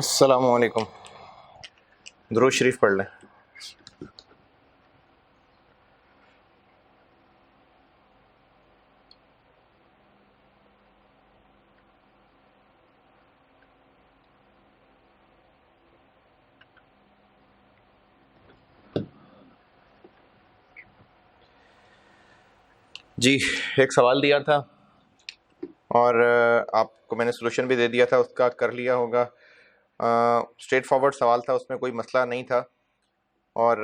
अस्सलामुअलैकुम। दुरूद शरीफ पढ़ लें। जी, एक सवाल दिया था और आपको मैंने सलूशन भी दे दिया था, उसका कर लिया होगा। स्ट्रेट फॉरवर्ड सवाल था, उसमें कोई मसला नहीं था और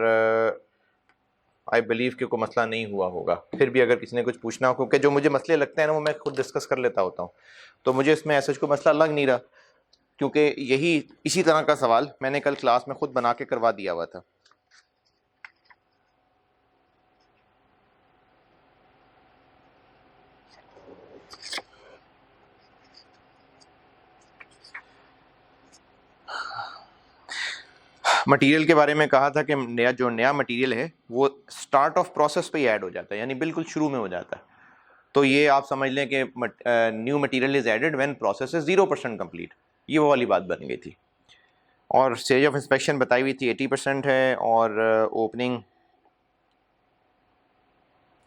आई बिलीव कि कोई मसला नहीं हुआ होगा। फिर भी अगर किसी ने कुछ पूछना हो, क्योंकि जो मुझे मसले लगते हैं ना वो मैं खुद डिस्कस कर लेता होता हूँ, तो मुझे इसमें ऐसा कोई मसला लग नहीं रहा, क्योंकि यही इसी तरह का सवाल मैंने कल क्लास में खुद बना के करवा दिया हुआ था। मटेरियल के बारे में कहा था कि नया मटेरियल है वो स्टार्ट ऑफ प्रोसेस पे ही ऐड हो जाता है, यानी बिल्कुल शुरू में हो जाता है। तो ये आप समझ लें कि new material is added when process is 0% complete. ये वो वाली बात बन गई थी। और स्टेज ऑफ इंस्पेक्शन बताई हुई थी 80% है, और ओपनिंग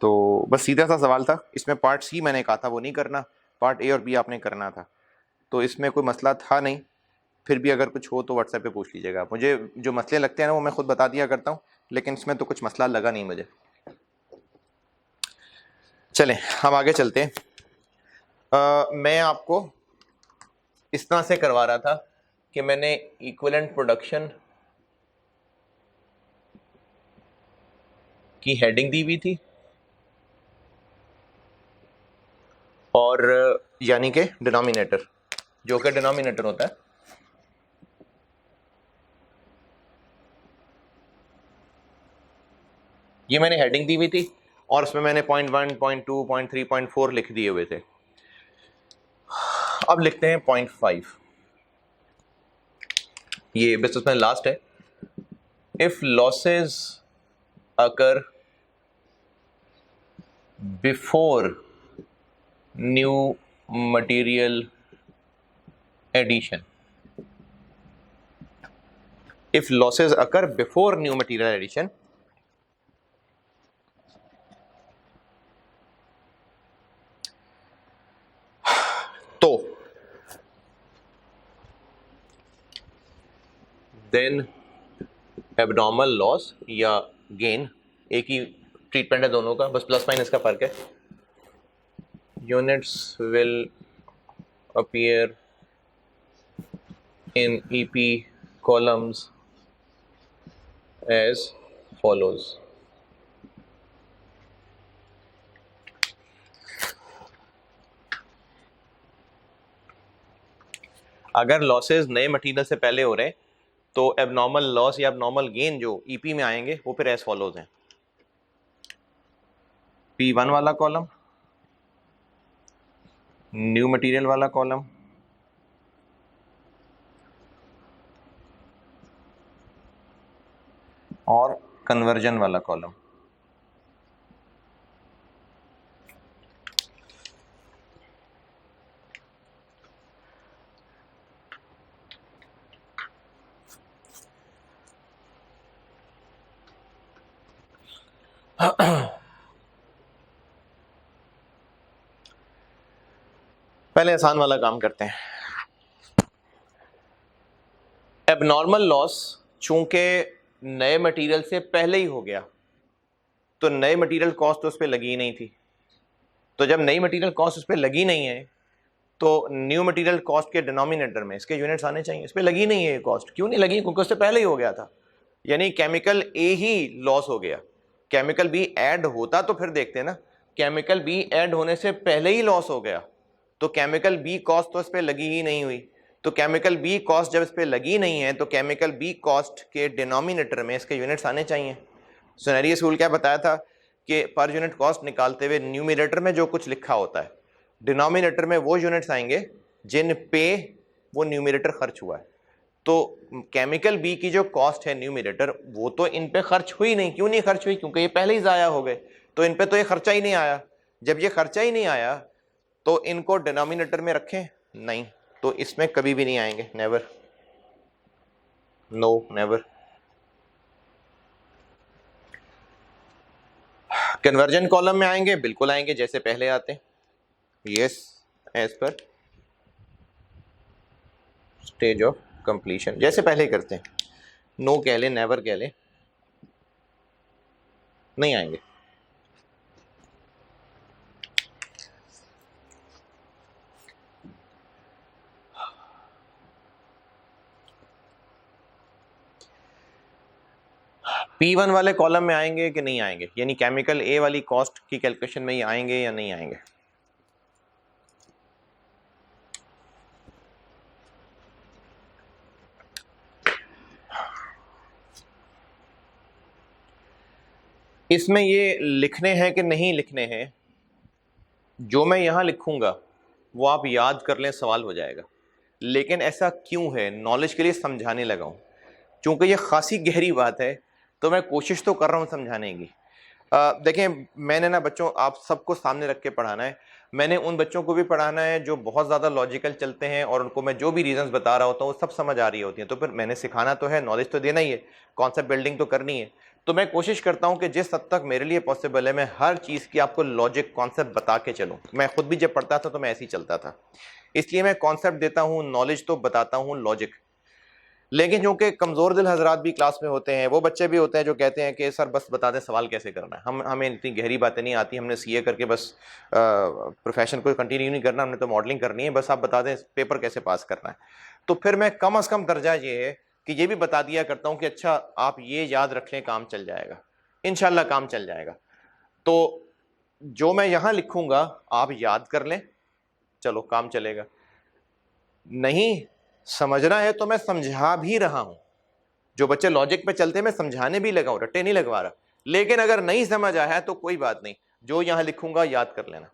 तो बस सीधा सा सवाल था। इसमें पार्ट सी मैंने कहा था वो नहीं करना, पार्ट ए और बी आपने करना था, तो इसमें कोई मसला था नहीं। फिर भी अगर कुछ हो तो व्हाट्सएप पे पूछ लीजिएगा। मुझे जो मसले लगते हैं ना वो मैं खुद बता दिया करता हूँ, लेकिन इसमें तो कुछ मसला लगा नहीं मुझे। चलें हम आगे चलते हैं। मैं आपको इस तरह से करवा रहा था कि मैंने इक्विवेलेंट प्रोडक्शन की हेडिंग दी हुई थी, और यानी कि डिनोमिनेटर, जो कि डिनोमिनेटर होता है, ये मैंने हेडिंग दी हुई थी और उसमें मैंने 0.1, 0.2, 0.3, 0.4 लिख दिए हुए थे। अब लिखते हैं 0.5। ये बस उसमें लास्ट है। If losses occur before new material addition, if losses occur before new material addition, तो then abnormal loss या gain, एक ही ट्रीटमेंट है दोनों का, बस प्लस माइनस का फर्क है। Units will appear in EP columns as follows. अगर लॉसेस नए मटीरियल से पहले हो रहे हैं तो एबनॉर्मल लॉस या एबनॉर्मल गेन जो ईपी में आएंगे वो फिर एज फॉलोज हैं। P1 वाला कॉलम, न्यू मटेरियल वाला कॉलम, और कन्वर्जन वाला कॉलम। पहले आसान वाला काम करते हैं। एबनॉर्मल लॉस चूंकि नए मटेरियल से पहले ही हो गया तो नए मटेरियल कॉस्ट तो उस पर लगी ही नहीं थी। तो जब नई मटेरियल कॉस्ट उस पर लगी नहीं है तो न्यू मटेरियल कॉस्ट के डिनोमिनेटर में इसके यूनिट्स आने चाहिए। इस पर लगी नहीं है ये कॉस्ट। क्यों नहीं लगी? क्योंकि उससे पहले ही हो गया था, यानी केमिकल ए ही लॉस हो गया। केमिकल बी ऐड होता तो फिर देखते ना, केमिकल बी ऐड होने से पहले ही लॉस हो गया, तो केमिकल बी कॉस्ट तो इस पर लगी ही नहीं हुई। तो केमिकल बी कॉस्ट जब इस पर लगी नहीं है तो केमिकल बी कॉस्ट के डिनोमिनेटर में इसके यूनिट्स आने चाहिए। सुनहरी स्कूल क्या बताया था कि पर यूनिट कॉस्ट निकालते हुए न्यूमिनेटर में जो कुछ लिखा होता है, डिनोमिनेटर में वो यूनिट्स आएंगे जिन पे वो न्यूमिनेटर खर्च हुआ है। तो केमिकल बी की जो कॉस्ट है न्यूमिनेटर, वो तो इन पे खर्च हुई नहीं। क्यों नहीं खर्च हुई? क्योंकि ये पहले ही ज़ाया हो गए, तो इन पे तो ये खर्चा ही नहीं आया। जब ये खर्चा ही नहीं आया तो इनको डिनोमिनेटर में रखें नहीं, तो इसमें कभी भी नहीं आएंगे, never. No, never. Conversion column में आएंगे, बिल्कुल आएंगे जैसे पहले आते हैं, yes as per stage of completion, जैसे पहले ही करते हैं। नो कह ले, नेवर कह ले, नहीं आएंगे। P1 वाले कॉलम में आएंगे कि नहीं आएंगे, यानी केमिकल ए वाली कॉस्ट की कैलकुलेशन में ये आएंगे या नहीं आएंगे? इसमें ये लिखने हैं कि नहीं लिखने हैं, जो मैं यहां लिखूंगा वो आप याद कर लें, सवाल हो जाएगा। लेकिन ऐसा क्यों है, नॉलेज के लिए समझाने लगा हूं, क्योंकि ये खासी गहरी बात है, तो मैं कोशिश तो कर रहा हूं समझाने की। देखें, मैंने ना बच्चों आप सबको सामने रख के पढ़ाना है। मैंने उन बच्चों को भी पढ़ाना है जो बहुत ज़्यादा लॉजिकल चलते हैं और उनको मैं जो भी रीजंस बता रहा होता हूँ वो सब समझ आ रही होती हैं। तो फिर मैंने सिखाना तो है, नॉलेज तो देना ही है, कॉन्सेप्ट बिल्डिंग तो करनी है। तो मैं कोशिश करता हूँ कि जिस हद तक मेरे लिए पॉसिबल है मैं हर चीज़ की आपको लॉजिक कॉन्सेप्ट बता के चलूँ। मैं खुद भी जब पढ़ता था तो मैं ऐसे ही चलता था, इसलिए मैं कॉन्सेप्ट देता हूँ, नॉलेज तो बताता हूँ, लॉजिक। लेकिन क्योंकि कमज़ोर दिल हजरात भी क्लास में होते हैं, वो बच्चे भी होते हैं जो कहते हैं कि सर बस बता दें सवाल कैसे करना है, हमें इतनी गहरी बातें नहीं आती, हमने सीए करके बस प्रोफेशन को कंटिन्यू नहीं करना, हमने तो मॉडलिंग करनी है, बस आप बता दें पेपर कैसे पास करना है। तो फिर मैं कम अज़ कम दर्जा ये है कि ये भी बता दिया करता हूँ कि अच्छा आप ये याद रख लें, काम चल जाएगा, इंशाल्लाह काम चल जाएगा। तो जो मैं यहाँ लिखूँगा आप याद कर लें, चलो काम चलेगा। नहीं समझना है तो मैं समझा भी रहा हूं, जो बच्चे लॉजिक पे चलते हैं मैं समझाने भी लगा हूं, रट्टे नहीं लगवा रहा। लेकिन अगर नहीं समझ आया तो कोई बात नहीं, जो यहां लिखूंगा याद कर लेना।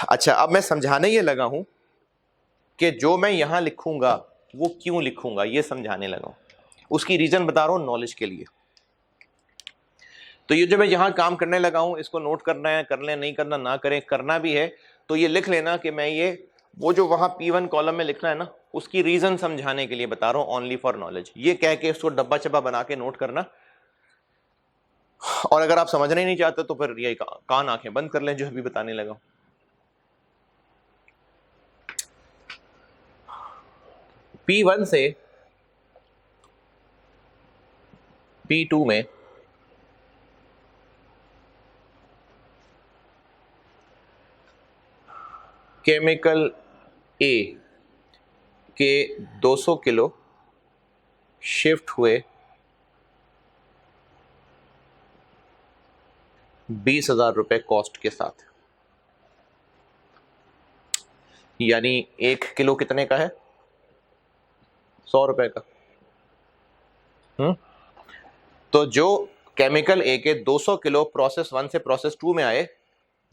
अच्छा, अब मैं समझाने ये लगा हूं कि जो मैं यहां लिखूंगा वो क्यों लिखूंगा, ये समझाने लगा हूं, उसकी रीजन बता रहा हूं नॉलेज के लिए। तो ये जो मैं यहां काम करने लगा हूं, इसको नोट करना है, कर लें, नहीं करना ना करें, करना भी है तो ये लिख लेना कि मैं ये वो जो वहां P1 कॉलम में लिखना है ना, उसकी रीजन समझाने के लिए बता रहा हूं, ओनली फॉर नॉलेज, ये कह के उसको डब्बा चब्बा बना के नोट करना। और अगर आप समझना ही नहीं चाहते तो फिर ये कान आंखें बंद कर लें जो अभी बताने लगा। P1 से P2 में केमिकल ए के 200 किलो शिफ्ट हुए 20,000 रुपए कॉस्ट के साथ, यानी 1 किलो कितने का है, 100 रुपए का। तो जो केमिकल ए के 200 किलो प्रोसेस 1 से प्रोसेस 2 में आए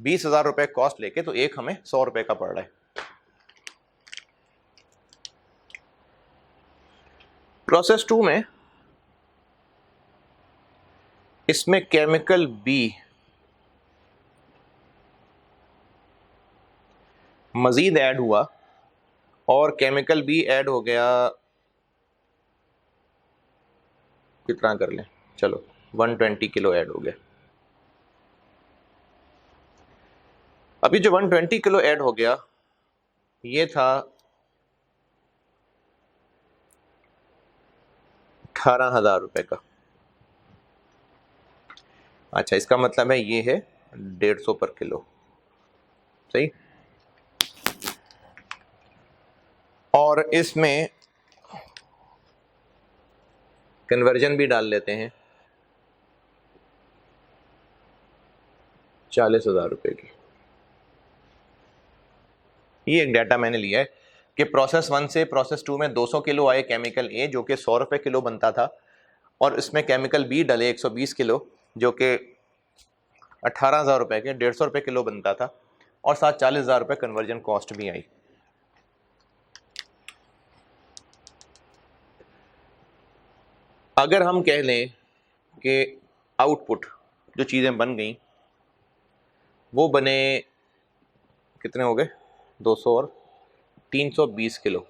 20,000 रुपए कॉस्ट लेके, तो एक हमें 100 रुपए का पड़ रहा है। प्रोसेस 2 में इसमें केमिकल बी मजीद ऐड हुआ और केमिकल बी ऐड हो गया, कितना कर लें, चलो 120 किलो ऐड हो गया। अभी जो 120 किलो ऐड हो गया ये था 18,000 रुपए का। अच्छा, इसका मतलब है ये है 150 पर किलो, सही। और इसमें कन्वर्जन भी डाल लेते हैं 40,000 रुपए की। ये एक डाटा मैंने लिया है कि प्रोसेस 1 से प्रोसेस 2 में 200 किलो आए केमिकल ए जो कि 100 रुपए किलो बनता था, और इसमें केमिकल बी डले 120 किलो जो कि 18,000 रुपए के 150 रुपए किलो बनता था, और साथ 40,000 रुपए कन्वर्जन कॉस्ट भी आई। अगर हम कह लें कि आउटपुट जो चीज़ें बन गई वो बने, कितने हो गए, 200 और 320 किलो,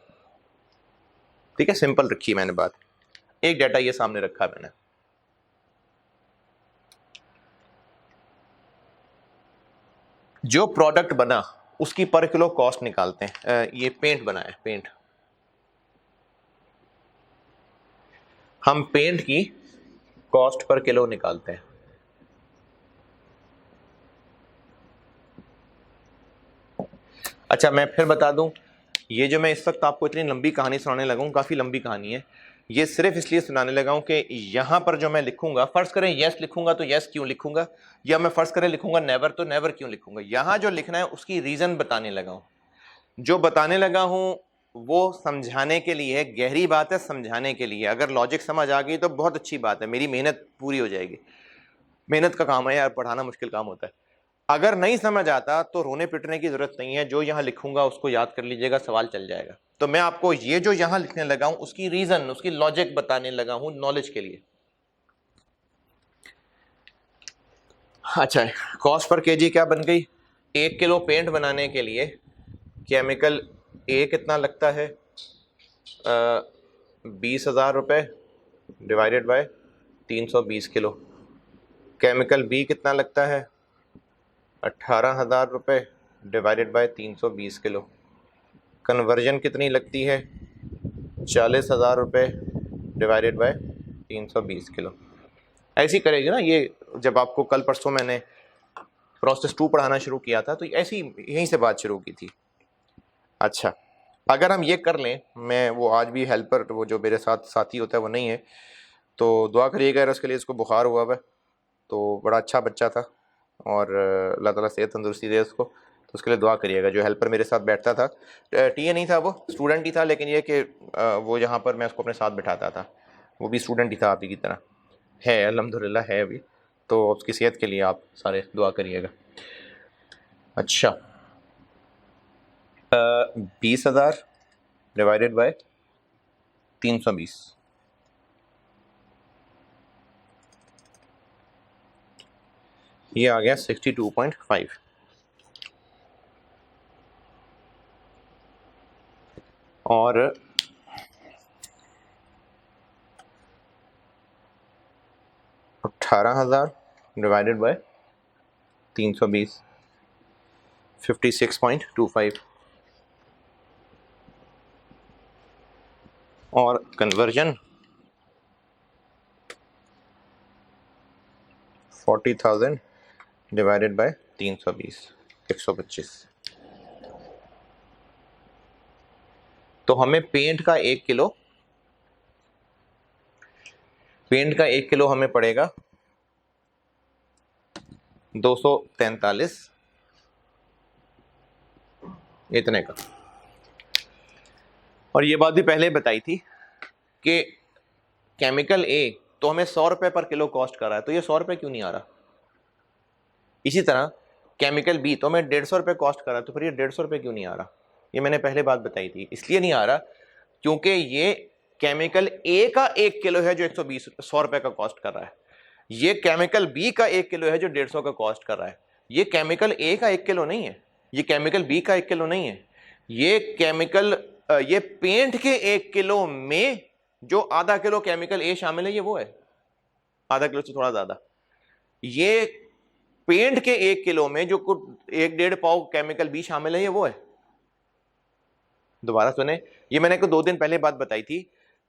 ठीक है, सिंपल रखी मैंने बात, एक डाटा ये सामने रखा मैंने। जो प्रोडक्ट बना उसकी पर किलो कॉस्ट निकालते हैं। ये पेंट बना है, पेंट, हम पेंट की कॉस्ट पर किलो निकालते हैं। अच्छा मैं फिर बता दूं, ये जो मैं इस वक्त आपको इतनी लंबी कहानी सुनाने लगा हूं, काफी लंबी कहानी है, ये सिर्फ इसलिए सुनाने लगा हूं कि यहां पर जो मैं लिखूंगा, फर्ज करें यस लिखूंगा तो यस क्यों लिखूंगा, या मैं फर्ज करें लिखूंगा नेवर तो नेवर क्यों लिखूंगा, यहां जो लिखना है उसकी रीजन बताने लगा हूं। जो बताने लगा हूं वो समझाने के लिए है, गहरी बात है समझाने के लिए। अगर लॉजिक समझ आ गई तो बहुत अच्छी बात है, मेरी मेहनत पूरी हो जाएगी। मेहनत का काम है यार, पढ़ाना मुश्किल काम होता है। अगर नहीं समझ आता तो रोने पिटने की जरूरत नहीं है, जो यहां लिखूंगा उसको याद कर लीजिएगा, सवाल चल जाएगा। तो मैं आपको ये जो यहां लिखने लगा हूं उसकी रीजन, उसकी लॉजिक बताने लगा हूं, नॉलेज के लिए। अच्छा, कॉस्ट पर केजी क्या बन गई? 1 किलो पेंट बनाने के लिए केमिकल ए कितना लगता है? 20,000 रुपये divided by 320 kilo. Chemical B कितना लगता है? 18,000 रुपये डिवाइडेड बाय 320 किलो। कन्वर्जन कितनी लगती है? 40,000 रुपये डिवाइडेड बाय 320 किलो। ऐसी करेगी ना ये, जब आपको कल परसों मैंने प्रोसेस 2 पढ़ाना शुरू किया था तो ऐसी यहीं से बात शुरू की थी। अच्छा, अगर हम ये कर लें, मैं वो आज भी हेल्पर, वो जो मेरे साथ साथी होता है वो नहीं है, तो दुआ करिएगा उसके लिए, इसको बुखार हुआ हुआ है, तो बड़ा अच्छा बच्चा था और अल्लाह ताला सेहत तंदुरुस्ती दे उसको, तो उसके लिए दुआ करिएगा। जो हेल्पर मेरे साथ बैठता था, टीए नहीं था वो, स्टूडेंट ही था, लेकिन ये कि वो यहाँ पर मैं उसको अपने साथ बिठाता था, वो भी स्टूडेंट ही था आप ही की तरह है, अल्हम्दुलिल्लाह है अभी। तो उसकी सेहत के लिए आप सारे दुआ करिएगा। अच्छा, 20,000 डिवाइडेड बाय 320, ये आ गया 62.5। और 18,000 डिवाइडेड बाय 320, 56.25। और कन्वर्जन 40,000 डिवाइडेड बाय 320, 125। तो हमें पेंट का 1 किलो हमें पड़ेगा 243 इतने का। और ये बात भी पहले बताई थी कि केमिकल ए तो हमें 100 रुपए पर किलो कॉस्ट कर रहा है, तो ये 100 रुपए क्यों नहीं आ रहा? इसी तरह केमिकल बी तो हमें 150 रुपए कॉस्ट कर रहा है, तो फिर ये 150 रुपए क्यों नहीं आ रहा? ये मैंने पहले बात बताई थी, इसलिए नहीं आ रहा क्योंकि ये केमिकल ए का 1 किलो है जो 100 रुपए का कॉस्ट कर रहा है, ये केमिकल बी का 1 किलो है जो 150 का कॉस्ट कर रहा है। ये केमिकल ए का 1 किलो नहीं है, ये केमिकल बी का 1 किलो नहीं है, ये केमिकल ये पेंट के 1 किलो में जो आधा किलो केमिकल ए शामिल है, ये वो है, आधा किलो से थोड़ा ज्यादा। ये पेंट के 1 किलो में जो कुछ 1-1.5 पाव केमिकल बी शामिल है, ये वो है। दोबारा सुने, ये मैंने को 2 दिन पहले बात बताई थी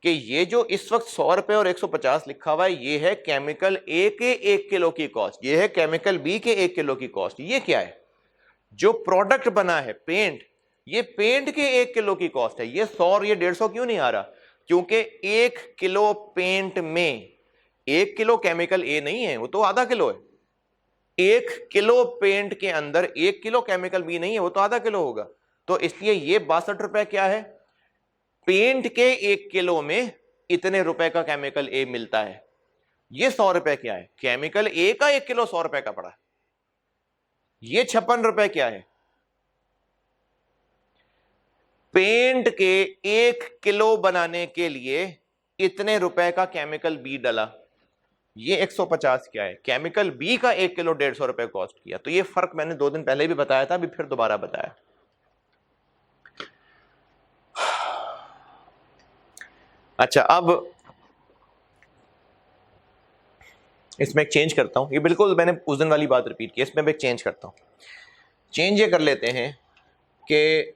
कि ये जो इस वक्त 100 रुपए और 150 लिखा हुआ है, ये है केमिकल ए के 1 किलो की कॉस्ट, ये है केमिकल बी के 1 किलो की कॉस्ट। ये क्या है? जो प्रोडक्ट बना है पेंट, ये पेंट के 1 किलो की कॉस्ट है। ये 100 और ये 150 क्यों नहीं आ रहा? क्योंकि 1 किलो पेंट में 1 किलो केमिकल ए नहीं है, वो तो आधा किलो है। 1 किलो पेंट के अंदर 1 किलो केमिकल बी नहीं है, वो तो आधा किलो होगा। तो इसलिए ये 62 रुपए क्या है? पेंट के 1 किलो में इतने रुपए का केमिकल ए मिलता है। ये 100 रुपए क्या है? केमिकल ए का 1 किलो 100 रुपए का पड़ा। ये 56 रुपए क्या है? पेंट के 1 किलो बनाने के लिए इतने रुपए का केमिकल बी डला। ये 150 क्या है? केमिकल बी का 1 किलो 150 रुपए कॉस्ट किया। तो ये फर्क मैंने 2 दिन पहले भी बताया था, अभी फिर दोबारा बताया। अच्छा, अब इसमें एक चेंज करता हूं, ये बिल्कुल मैंने उस दिन वाली बात रिपीट की, इसमें भी एक चेंज करता हूं। चेंज ये कर लेते हैं कि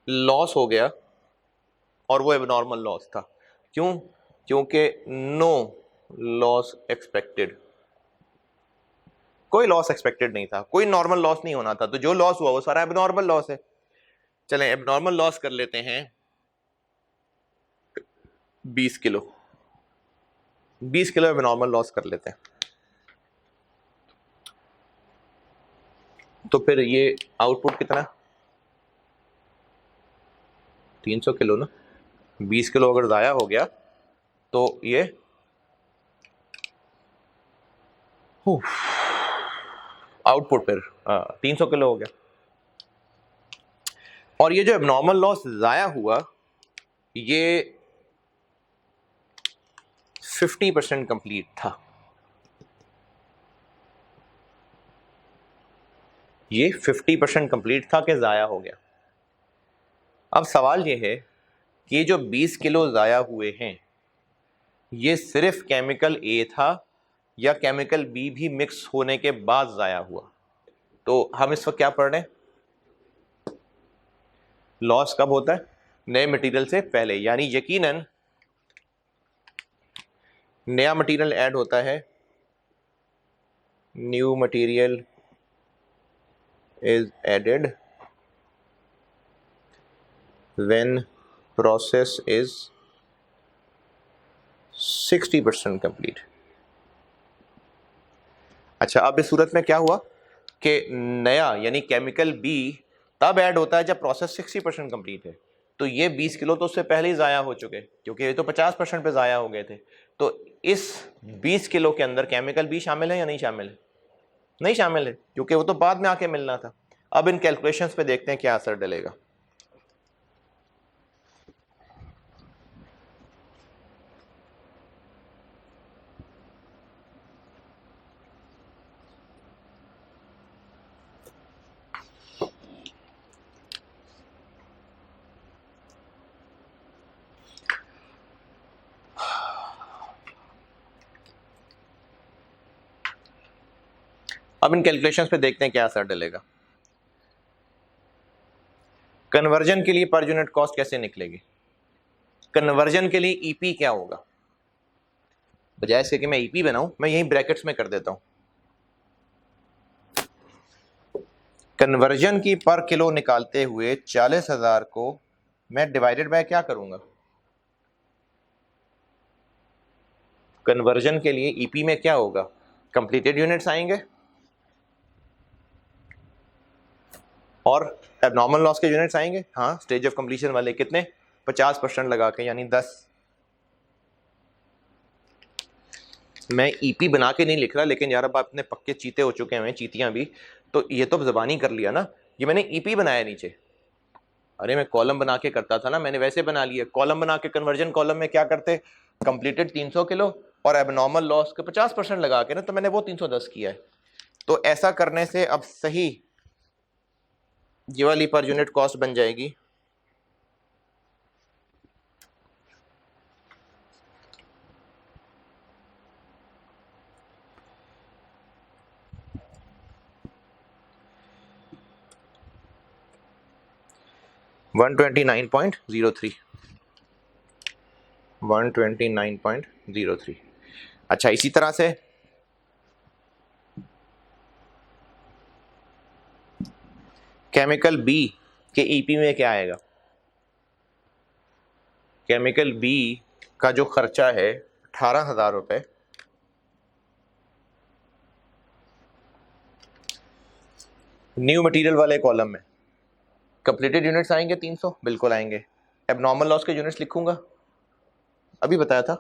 लॉस हो गया और वो एबनॉर्मल लॉस था। क्यों? क्योंकि नो लॉस एक्सपेक्टेड, कोई लॉस एक्सपेक्टेड नहीं था, कोई नॉर्मल लॉस नहीं होना था, तो जो लॉस हुआ वो सारा एबनॉर्मल लॉस है। चलें एबनॉर्मल लॉस कर लेते हैं 20 किलो, 20 किलो एबनॉर्मल लॉस कर लेते हैं। तो फिर ये आउटपुट कितना, 300 किलो ना। 20 किलो अगर ज़ाया हो गया तो ये आउटपुट फिर 300 किलो हो गया। और ये जो एबनॉर्मल लॉस ज़ाया हुआ ये 50% कंप्लीट था, ये 50% कंप्लीट था कि ज़ाया हो गया। अब सवाल ये है कि जो 20 किलो ज़ाया हुए हैं ये सिर्फ केमिकल ए था या केमिकल बी भी मिक्स होने के बाद ज़ाया हुआ। तो हम इस वक्त क्या पढ़ रहे हैं, लॉस कब होता है, नए मटेरियल से पहले, यानी यकीनन नया मटेरियल ऐड होता है, new material is added when process is 60% complete. अच्छा, अब इस सूरत में क्या हुआ कि नया यानी केमिकल बी तब ऐड होता है जब प्रोसेस 60% कंप्लीट है। तो ये 20 किलो तो उससे पहले ही ज़ाया हो चुके, क्योंकि ये तो 50% पे ज़ाया हो गए थे। तो इस 20 किलो के अंदर केमिकल बी शामिल है या नहीं शामिल है? नहीं शामिल है, क्योंकि वो तो बाद में आके मिलना था। अब इन कैलकुलेशंस पे देखते हैं क्या असर डलेगा। अब इन कैलकुलेशंस पे देखते हैं क्या असर डलेगा। कन्वर्जन के लिए पर यूनिट कॉस्ट कैसे निकलेगी? कन्वर्जन के लिए ईपी क्या होगा? बजाय इसके कि मैं ईपी बनाऊं, मैं यहीं ब्रैकेट्स में कर देता हूं। कन्वर्जन की पर किलो निकालते हुए 40,000 को मैं डिवाइडेड बाय क्या करूंगा? कन्वर्जन के लिए ईपी में क्या होगा, कंप्लीटेड यूनिट्स आएंगे और एबनॉर्मल लॉस के यूनिट्स आएंगे। हाँ, स्टेज ऑफ कंप्लीशन वाले कितने, 50% लगा के, यानी 10। मैं ईपी बना के नहीं लिख रहा, लेकिन यार अब आपने पक्के चीते हो चुके हैं, चीतियां भी, तो ये तो जबानी कर लिया ना। ये मैंने ईपी बनाया नीचे, अरे मैं कॉलम बना के करता था ना, मैंने वैसे बना लिया। कॉलम बना के कन्वर्जन कॉलम में क्या करते, कंप्लीटेड 300 किलो और एबनॉर्मल लॉस के 50% लगा के ना, तो मैंने वो 310 किया है। तो ऐसा करने से अब सही ये वाली पर यूनिट कॉस्ट बन जाएगी 129.03। 129.03। अच्छा, इसी तरह से केमिकल बी के ईपी में क्या आएगा? केमिकल बी का जो खर्चा है 18,000 रुपए, न्यू मटेरियल वाले कॉलम में। कंप्लीटेड यूनिट्स आएंगे 300, बिल्कुल आएंगे। एबनॉर्मल लॉस के यूनिट्स लिखूंगा, अभी बताया था।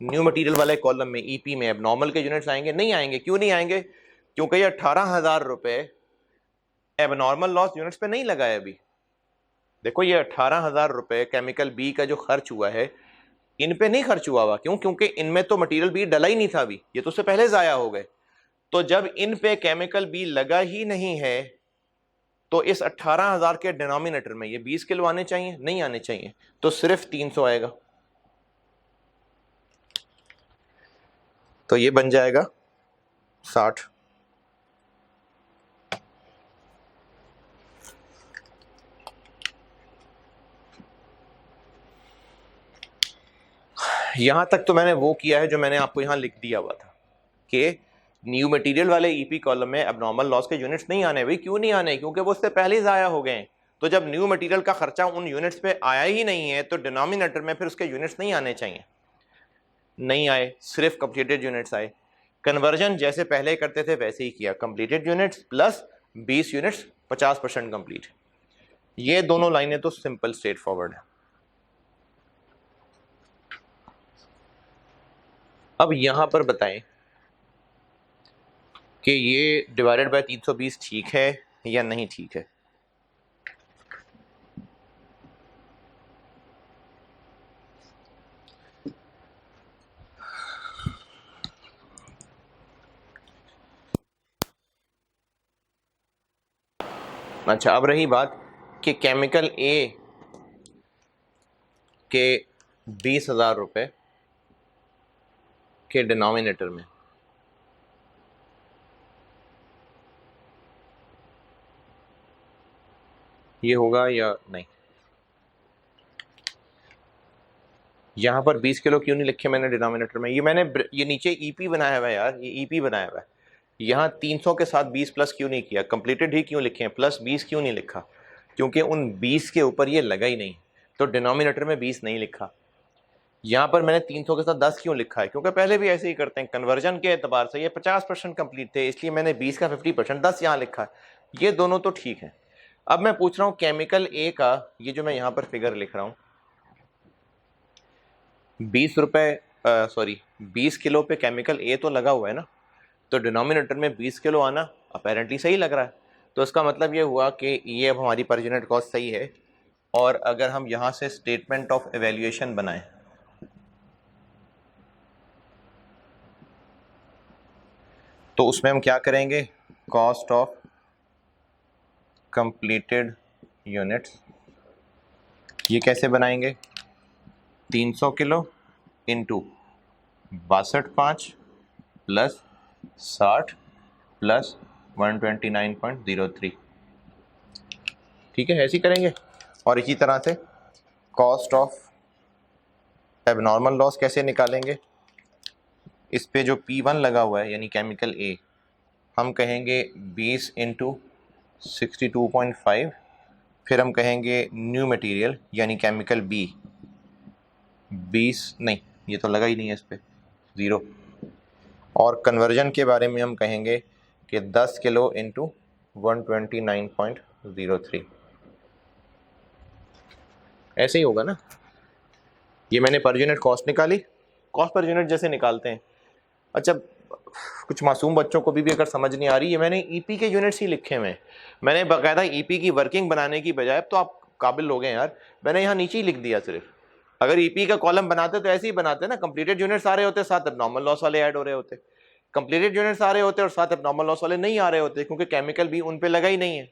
न्यू मटेरियल वाले कॉलम में ईपी में एबनॉर्मल के यूनिट्स आएंगे? नहीं आएंगे। क्यों नहीं आएंगे? क्योंकि ये 18,000 रुपए एबनॉर्मल लॉस यूनिट्स पे नहीं लगाए अभी। देखो, ये 18,000 रुपए केमिकल बी का जो खर्च हुआ है, इन पे नहीं खर्च हुआ। क्यों? क्योंकि इनमें तो मटेरियल बी डला ही नहीं था अभी, ये तो उससे पहले जाया हो गए। तो जब इन पे केमिकल बी लगा ही नहीं है, तो इस 18,000 के डिनोमिनेटर में ये 20 किलो आने चाहिए? नहीं आने चाहिए, तो सिर्फ 300 आएगा। तो ये बन जाएगा 60। यहां तक तो मैंने वो किया है जो मैंने आपको यहां लिख दिया हुआ था कि न्यू मटेरियल वाले ईपी कॉलम में एबनॉर्मल लॉस के यूनिट्स नहीं आने। भाई क्यों नहीं आने? क्योंकि वो उससे पहले ही ज़ाया हो गए। तो जब न्यू मटेरियल का खर्चा उन यूनिट्स पे आया ही नहीं है तो डिनोमिनेटर में फिर उसके यूनिट्स नहीं आने चाहिए। नहीं आए, सिर्फ कंप्लीटेड यूनिट्स आए। कन्वर्जन जैसे पहले करते थे वैसे ही किया, completed units plus 20 units 50% complete. ये दोनों लाइनें तो सिंपल स्ट्रेट फॉरवर्ड है। अब यहां पर बताएं कि ये डिवाइडेड बाय 320 ठीक है या नहीं ठीक है। अच्छा, अब रही बात कि केमिकल ए के 20,000 रुपए के डिनोमिनेटर में ये होगा या नहीं। यहां पर 20 किलो क्यों नहीं लिखे मैंने डिनोमिनेटर में? ये नीचे ईपी बनाया हुआ है यार, ये ईपी बनाया हुआ है। यहाँ 300 के साथ 20 प्लस क्यों नहीं किया? कंप्लीटेड ही क्यों लिखे हैं? प्लस 20 क्यों नहीं लिखा? क्योंकि उन 20 के ऊपर ये लगा ही नहीं, तो डिनोमिनेटर में 20 नहीं लिखा। यहाँ पर मैंने 300 के साथ 10 क्यों लिखा है? क्योंकि पहले भी ऐसे ही करते हैं, कन्वर्जन के एतबार से ये 50% कंप्लीट थे, इसलिए मैंने 20 का 50% 10 यहाँ लिखा है। ये दोनों तो ठीक है। अब मैं पूछ रहा हूँ केमिकल ए का, ये जो मैं यहाँ पर फिगर लिख रहा हूँ, 20 किलो पे केमिकल ए तो लगा हुआ है ना, तो डिनोमिनेटर में 20 किलो आना अपेरेंटली सही लग रहा है। तो इसका मतलब ये हुआ कि ये अब हमारी पर यूनिट कॉस्ट सही है। और अगर हम यहाँ से स्टेटमेंट ऑफ एवेल्यूएशन बनाएं तो उसमें हम क्या करेंगे? कॉस्ट ऑफ कंप्लीटेड यूनिट्स, ये कैसे बनाएंगे? 300 किलो इंटू 62.5 प्लस 60 प्लस 129.03। ठीक है, ऐसे ही करेंगे। और इसी तरह से कॉस्ट ऑफ एबनॉर्मल लॉस कैसे निकालेंगे? इस पे जो P1 लगा हुआ है यानी केमिकल ए, हम कहेंगे 20 इंटू 62.5, फिर हम कहेंगे न्यू मटेरियल यानी केमिकल बी 20, नहीं ये तो लगा ही नहीं है इस पे, 0। और कन्वर्जन के बारे में हम कहेंगे कि 10 किलो इंटू 129.03। ऐसे ही होगा ना। ये मैंने पर यूनिट कॉस्ट निकाली, कॉस्ट पर यूनिट जैसे निकालते हैं। अच्छा, कुछ मासूम बच्चों को भी अगर समझ नहीं आ रही है, मैंने ईपी के यूनिट्स ही लिखे हुए हैं। मैंने बाकायदा ईपी की वर्किंग बनाने की बजाय, तो आप काबिल हो गए यार, मैंने यहाँ नीचे ही लिख दिया सिर्फ। अगर ईपी का कॉलम बनाते तो ऐसे ही बनाते ना, कंप्लीटेड यूनिट्स आ रहे होते, साथ एबनॉर्मल लॉस वाले ऐड हो रहे होते। कंप्लीटेड यूनिट्स आ रहे होते और साथ एबनॉर्मल लॉस वाले नहीं आ रहे होते, क्योंकि केमिकल भी उन पे लगा ही नहीं है।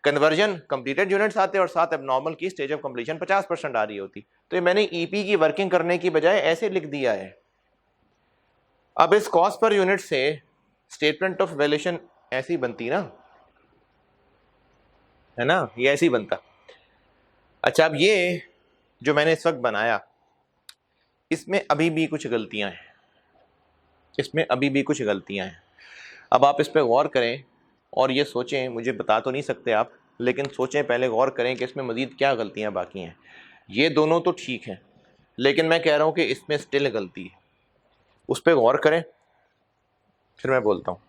कन्वर्जन कंप्लीटेड यूनिट्स आते और साथ एबनॉर्मल की स्टेज ऑफ कंप्लीशन 50% आ रही होती। तो ये मैंने ईपी की वर्किंग करने की बजाय ऐसे लिख दिया है। अब इस कॉस्ट पर यूनिट से स्टेटमेंट ऑफ वैल्यूएशन ऐसी बनती ना, है ना, ये ऐसी बनता। अच्छा, अब ये जो मैंने इस वक्त बनाया, इसमें अभी भी कुछ गलतियां हैं, इसमें अभी भी कुछ गलतियां हैं। अब आप इस पर गौर करें और ये सोचें, मुझे बता तो नहीं सकते आप, लेकिन सोचें, पहले गौर करें कि इसमें मजीद क्या गलतियां बाकी हैं। ये दोनों तो ठीक हैं, लेकिन मैं कह रहा हूं कि इसमें स्टिल गलती है। उस पर गौर करें, फिर मैं बोलता हूं।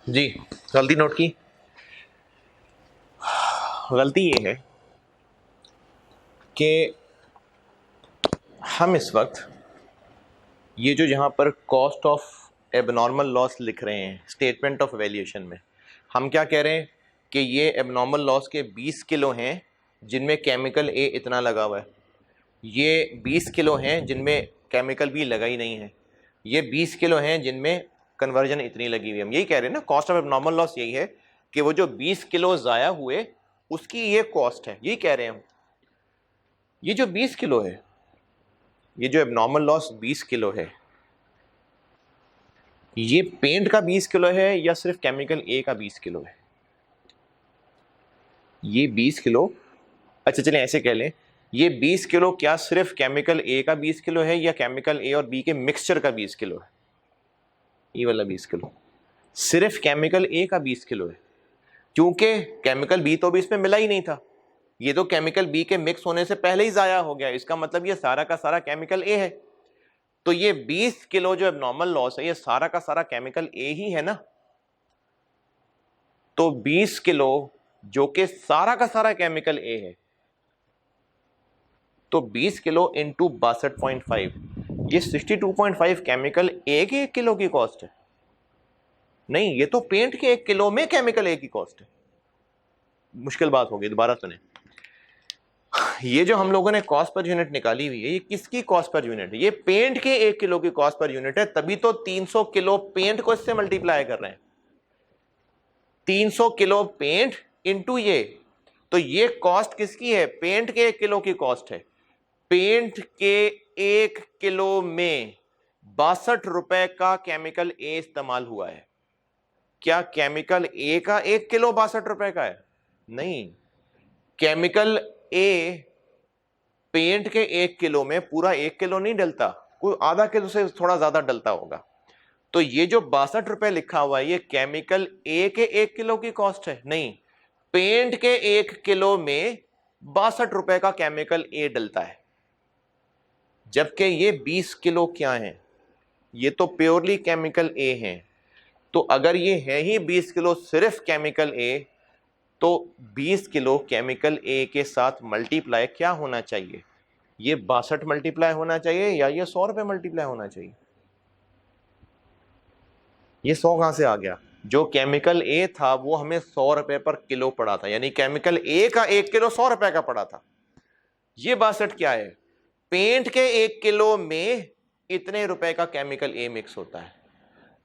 जी, गलती नोट की। गलती ये है कि हम इस वक्त ये जो यहाँ पर कॉस्ट ऑफ एबनॉर्मल लॉस लिख रहे हैं स्टेटमेंट ऑफ वैल्यूएशन में, हम क्या कह रहे हैं कि ये एबनॉर्मल लॉस के 20 किलो हैं जिनमें केमिकल ए इतना लगा हुआ है, ये 20 किलो हैं जिनमें केमिकल बी लगा ही नहीं है, ये 20 किलो हैं जिनमें कन्वर्जन इतनी लगी हुई है। हम यही कह रहे हैं ना, कॉस्ट ऑफ एबनॉर्मल लॉस यही है कि वो जो 20 किलो ज़ाया हुए उसकी ये कॉस्ट है, यही कह रहे हैं हम। ये जो 20 किलो है, ये जो एबनॉर्मल लॉस 20 किलो है, ये पेंट का 20 किलो है या सिर्फ केमिकल ए का 20 किलो है? ये 20 किलो, अच्छा चलें ऐसे कह लें, ये 20 किलो क्या सिर्फ केमिकल ए का 20 किलो है या केमिकल ए और बी के मिक्सचर का 20 किलो है? ये वाला 20 किलो सिर्फ केमिकल ए का 20 किलो है, क्योंकि केमिकल बी तो भी इसमें मिला ही नहीं था, ये तो केमिकल बी के मिक्स होने से पहले ही जाया हो गया, इसका मतलब ये सारा का सारा केमिकल ए है। तो ये 20 किलो जो एबनॉर्मल लॉस है ये सारा का सारा केमिकल ए ही है ना। तो 20 किलो जो कि सारा का सारा केमिकल ए है, तो 20 किलो इंटू 62.5, ये 62.5 केमिकल ए के 1 किलो की कॉस्ट है। नहीं, ये तो पेंट के 1 किलो में केमिकल ए की कॉस्ट है। मुश्किल बात होगी, दोबारा सुने। ये जो हम लोगों ने कॉस्ट पर यूनिट निकाली हुई है, ये किसकी कॉस्ट पर यूनिट है? ये पेंट के 1 किलो की कॉस्ट पर यूनिट है, तभी तो 300 किलो पेंट को इससे मल्टीप्लाई कर रहे हैं। 300 किलो पेंट इंटू ये, तो ये कॉस्ट किसकी है? पेंट के 1 किलो की कॉस्ट है। पेंट के 1 किलो में 62 रुपए का केमिकल ए इस्तेमाल हुआ है। क्या केमिकल ए का 1 किलो 62 रुपए का है? नहीं, केमिकल ए पेंट के 1 किलो में पूरा 1 किलो नहीं डलता, कोई आधा किलो से थोड़ा ज्यादा डलता होगा। तो ये जो 62 रुपए लिखा हुआ है ये केमिकल ए के 1 किलो की कॉस्ट है? नहीं, पेंट के 1 किलो में 62 रुपए का केमिकल ए डलता है, जबकि ये 20 किलो क्या है? ये तो प्योरली केमिकल ए है। तो अगर ये है ही 20 किलो सिर्फ केमिकल ए, तो 20 किलो केमिकल ए के साथ मल्टीप्लाई क्या होना चाहिए? ये 62 मल्टीप्लाई होना चाहिए या ये 100 रुपए मल्टीप्लाई होना चाहिए? ये 100 कहां से आ गया? जो केमिकल ए था वो हमें 100 रुपए पर किलो पड़ा था, यानी केमिकल ए का 1 किलो 100 रुपए का पड़ा था। ये 62 क्या है? पेंट के 1 किलो में इतने रुपए का केमिकल ए मिक्स होता है।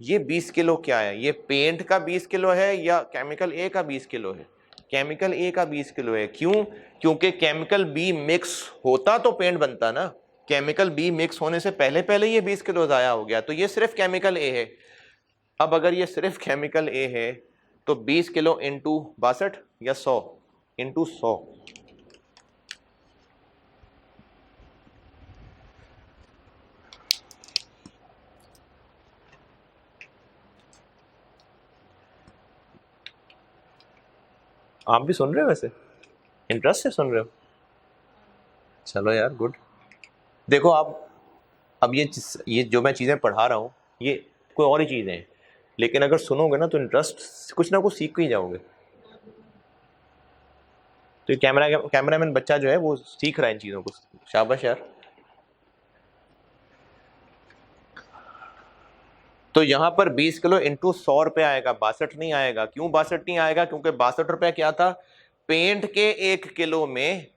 ये 20 किलो क्या है? ये पेंट का 20 किलो है या केमिकल ए का 20 किलो है? केमिकल ए का 20 किलो है। क्यों? क्योंकि केमिकल बी मिक्स होता तो पेंट बनता ना, केमिकल बी मिक्स होने से पहले पहले ये 20 किलो जाया हो गया, तो ये सिर्फ केमिकल ए है। अब अगर ये सिर्फ केमिकल ए है तो 20 किलो इंटू 62 या 100 इंटू 100, आप भी सुन रहे हो? वैसे इंटरेस्ट से सुन रहे हो? चलो यार, गुड। देखो आप, अब ये जो मैं चीज़ें पढ़ा रहा हूँ ये कोई और ही चीज़ें हैं, लेकिन अगर सुनोगे ना तो इंटरेस्ट कुछ ना कुछ सीख के ही जाओगे। तो ये कैमरामैन बच्चा जो है वो सीख रहा है इन चीज़ों को, शाबाश यार। तो यहाँ पर 20 किलो इंटू 100 रुपये आएगा, 62 नहीं आएगा। क्यों 62 नहीं आएगा? क्योंकि 62 रुपये क्या था? पेंट के 1 किलो में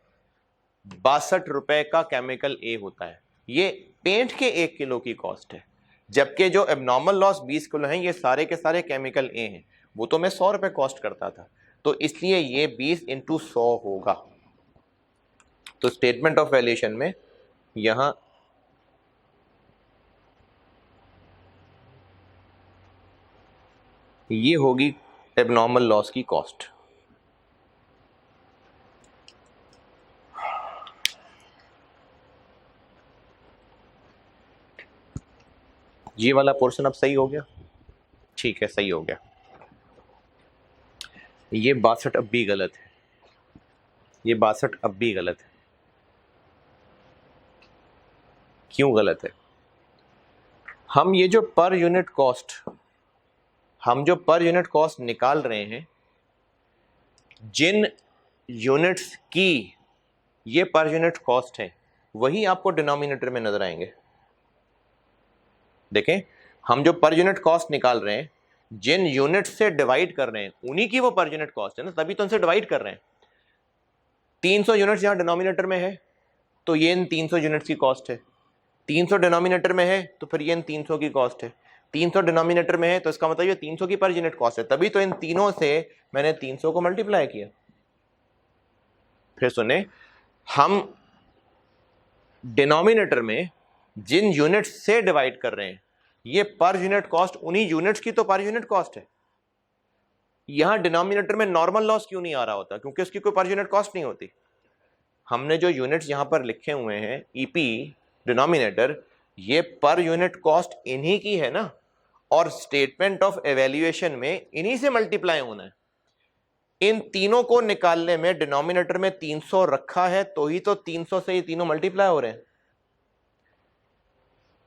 62 रुपए का केमिकल ए होता है, ये पेंट के 1 किलो की कॉस्ट है। जबकि जो एबनॉर्मल लॉस 20 किलो हैं ये सारे के सारे केमिकल ए हैं, वो तो मैं 100 रुपए कॉस्ट करता था, तो इसलिए ये 20 इंटू 100 होगा। तो स्टेटमेंट ऑफ वैल्यूएशन में यहां ये होगी एबनॉर्मल लॉस की कॉस्ट। ये वाला पोर्शन अब सही हो गया? ठीक है, सही हो गया। ये 62 अब भी गलत है, ये 62 अब भी गलत है। क्यों गलत है? हम ये जो पर यूनिट कॉस्ट हम जो पर यूनिट कॉस्ट निकाल रहे हैं, जिन यूनिट्स की ये पर यूनिट कॉस्ट है वही आपको डिनोमिनेटर में नजर आएंगे। देखें, हम जो पर यूनिट कॉस्ट निकाल रहे हैं, जिन यूनिट से डिवाइड कर रहे हैं उन्हीं की वो पर यूनिट कॉस्ट है ना, तभी तो उनसे डिवाइड कर रहे हैं। 300 यूनिट्स यहां डिनोमिनेटर में है तो ये इन 300 यूनिट्स की कॉस्ट है। 300 डिनोमिनेटर में है तो फिर ये इन 300 की कॉस्ट है। 300 डिनोमिनेटर में है तो इसका मतलब ये 300 की पर यूनिट कॉस्ट है, तभी तो इन तीनों से मैंने 300 को मल्टीप्लाई किया। फिर सुने, हम डिनोमिनेटर में जिन यूनिट से डिवाइड कर रहे हैं ये पर यूनिट कॉस्ट उन्हीं यूनिट्स की तो पर यूनिट कॉस्ट है। यहां डिनोमिनेटर में नॉर्मल लॉस क्यों नहीं आ रहा होता? क्योंकि उसकी कोई पर यूनिट कॉस्ट नहीं होती। हमने जो यूनिट्स यहां पर लिखे हुए हैं ईपी डिनोमिनेटर, ये पर यूनिट कॉस्ट इन्हीं की है ना, और स्टेटमेंट ऑफ एवेल्यूएशन में इन्हीं से मल्टीप्लाई होना है। इन तीनों को निकालने में डिनोमिनेटर में 300 रखा है तो ही तो 300 से ये तीनों मल्टीप्लाई हो रहे हैं।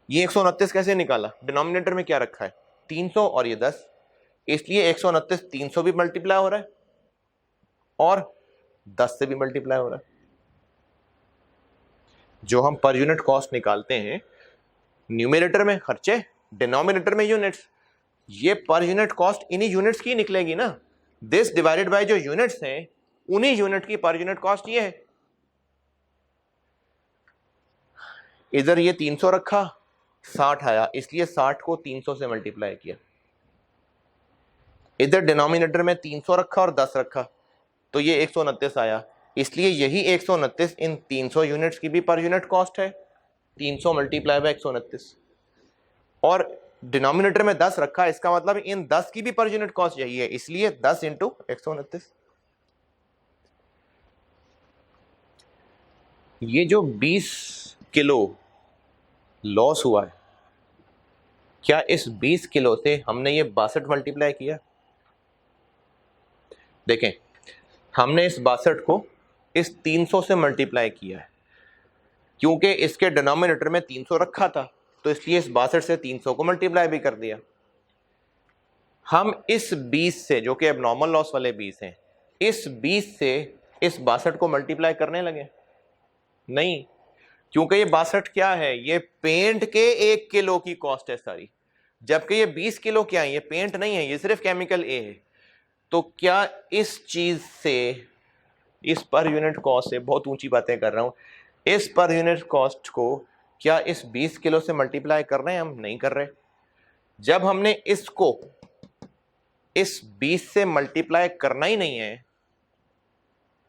ये 129 कैसे निकाला? डिनोमिनेटर में क्या रखा है? 300 और ये 10, इसलिए 129 300 भी मल्टीप्लाई हो रहा है और 10 से भी मल्टीप्लाई हो रहा है। जो हम पर यूनिट कॉस्ट निकालते हैं, न्यूमरेटर में खर्चे, डिनोमिनेटर में यूनिट्स, ये पर यूनिट कॉस्ट इन्हीं यूनिट्स की निकलेगी ना। दिस डिवाइडेड बाय जो यूनिट्स हैं उन्हीं यूनिट की पर यूनिट कॉस्ट ये है। इधर ये 300 रखा, 60 आया, इसलिए 60 को 300 से मल्टीप्लाई किया। इधर डिनोमिनेटर में 300 रखा और 10 रखा तो ये 129 आया, इसलिए यही 129 इन 300 यूनिट्स की भी पर यूनिट कॉस्ट है। 300 मल्टीप्लाई बाय 129, और डिनोमिनेटर में 10 रखा, इसका मतलब इन 10 की भी पर यूनिट कॉस्ट यही है, इसलिए 10 इंटू 129। ये जो 20 किलो लॉस हुआ है, क्या इस 20 किलो से हमने ये 62 मल्टीप्लाई किया? देखें, हमने इस 62 को इस 300 से मल्टीप्लाई किया है, क्योंकि इसके डिनोमिनेटर में 300 रखा था तो इसलिए इस 62 से 300 को मल्टीप्लाई भी कर दिया। हम इस 20 से, जो कि एबनॉर्मल लॉस वाले 20 हैं, इस 20 से इस 62 को मल्टीप्लाई करने लगे? नहीं, क्योंकि ये 62 क्या है? ये पेंट के 1 किलो की कॉस्ट है सारी, जबकि ये 20 किलो क्या है? ये पेंट नहीं है, ये सिर्फ केमिकल ए है। तो क्या इस चीज से, इस पर यूनिट कॉस्ट से, बहुत ऊंची बातें कर रहा हूं, इस पर यूनिट कॉस्ट को क्या इस 20 किलो से मल्टीप्लाई कर रहे हैं? हम नहीं कर रहे। जब हमने इसको इस 20 से मल्टीप्लाई करना ही नहीं है,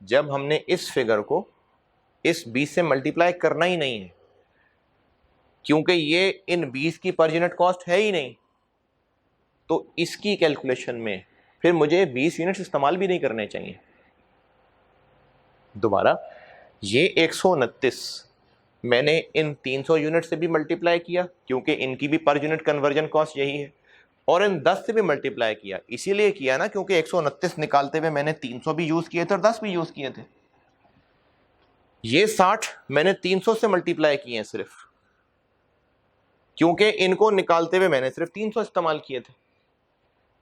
जब हमने इस फिगर को इस 20 से मल्टीप्लाई करना ही नहीं है, क्योंकि ये इन 20 की पर यूनिट कॉस्ट है ही नहीं, तो इसकी कैलकुलेशन में फिर मुझे 20 यूनिट्स इस्तेमाल भी नहीं करने चाहिए। दोबारा, ये 129 मैंने इन 300 यूनिट से भी मल्टीप्लाई किया क्योंकि इनकी भी पर यूनिट कन्वर्जन कॉस्ट यही है, और इन 10 से भी मल्टीप्लाई किया, इसीलिए किया ना क्योंकि 129 निकालते हुए मैंने 300 भी यूज किए थे और 10 भी यूज किए थे। ये 60 मैंने 300 से मल्टीप्लाई किए हैं सिर्फ, क्योंकि इनको निकालते हुए मैंने सिर्फ 300 इस्तेमाल किए थे।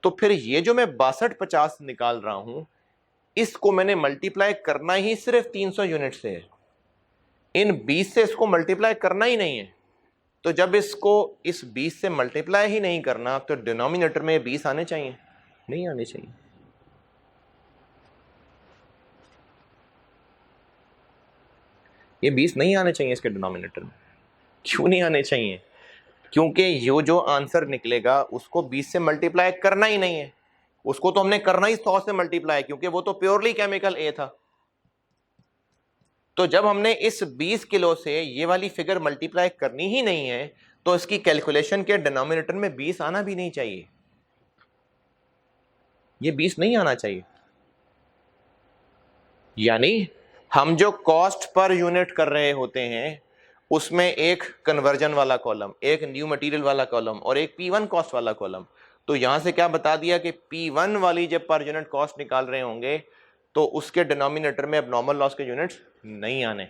तो फिर ये जो मैं 6250 निकाल रहा हूं, इसको मैंने मल्टीप्लाई करना ही सिर्फ 300 यूनिट से है, इन 20 से इसको मल्टीप्लाई करना ही नहीं है। तो जब इसको इस 20 से मल्टीप्लाई ही नहीं करना, तो डिनोमिनेटर में 20 आने चाहिए? नहीं आने चाहिए। ये 20 नहीं आने चाहिए इसके डिनोमिनेटर में। क्यों नहीं आने चाहिए? क्योंकि ये जो आंसर निकलेगा उसको 20 से मल्टीप्लाई करना ही नहीं है, उसको तो हमने करना ही 100 से मल्टीप्लाई, क्योंकि वो तो प्योरली केमिकल ए था। तो जब हमने इस 20 किलो से ये वाली फिगर मल्टीप्लाई करनी ही नहीं है, तो इसकी कैलकुलेशन के डिनोमिनेटर में 20 आना भी नहीं चाहिए, ये 20 नहीं आना चाहिए। यानी हम जो कॉस्ट पर यूनिट कर रहे होते हैं उसमें एक कन्वर्जन वाला कॉलम, एक न्यू मटेरियल वाला कॉलम और एक P1 कॉस्ट वाला कॉलम। तो यहां से क्या बता दिया कि P1 वाली जब पर यूनिट कॉस्ट निकाल रहे होंगे तो उसके डिनोमिनेटर में एबनॉर्मल लॉस के यूनिट्स नहीं आने।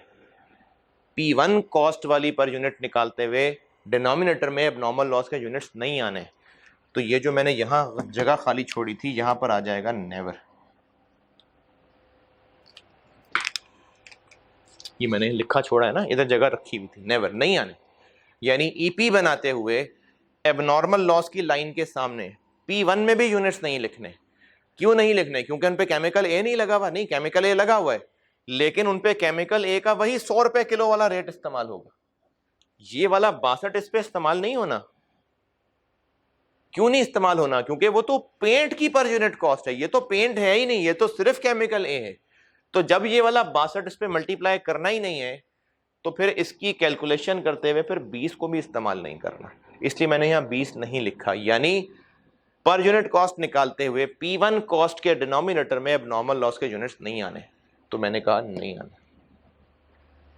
P1 कॉस्ट वाली पर यूनिट निकालते हुए डिनोमिनेटर में एबनॉर्मल लॉस के यूनिट्स नहीं आने। तो ये जो मैंने यहाँ जगह खाली छोड़ी थी यहाँ पर आ जाएगा नेवर। ये मैंने लिखा छोड़ा है ना, इधर जगह रखी हुई थी, नेवर नहीं आने। यानी ईपी बनाते हुए एबनॉर्मल लॉस की लाइन के सामने P1 में भी यूनिट्स नहीं लिखने। क्यों नहीं लिखने? क्योंकि उन पे केमिकल ए नहीं लगा हुआ। नहीं, केमिकल ए लगा हुआ है, लेकिन उन पे केमिकल ए का वही 100 रुपए किलो वाला रेट इस्तेमाल होगा। ये वाला 62 इस पे इस्तेमाल नहीं होना। क्यों नहीं इस्तेमाल होना? क्योंकि वो तो पेंट की पर यूनिट कॉस्ट है, ये तो पेंट है ही नहीं, ये तो सिर्फ केमिकल ए है। तो जब ये वाला 62 इस पे मल्टीप्लाई करना ही नहीं है, तो फिर इसकी कैलकुलेशन करते हुए फिर 20 को भी इस्तेमाल नहीं करना। इसलिए मैंने यहां 20 नहीं लिखा। यानी पर यूनिट कॉस्ट निकालते हुए P1 कॉस्ट के डिनोमिनेटर में एबनॉर्मल लॉस के यूनिट्स नहीं आने, तो मैंने कहा नहीं आने।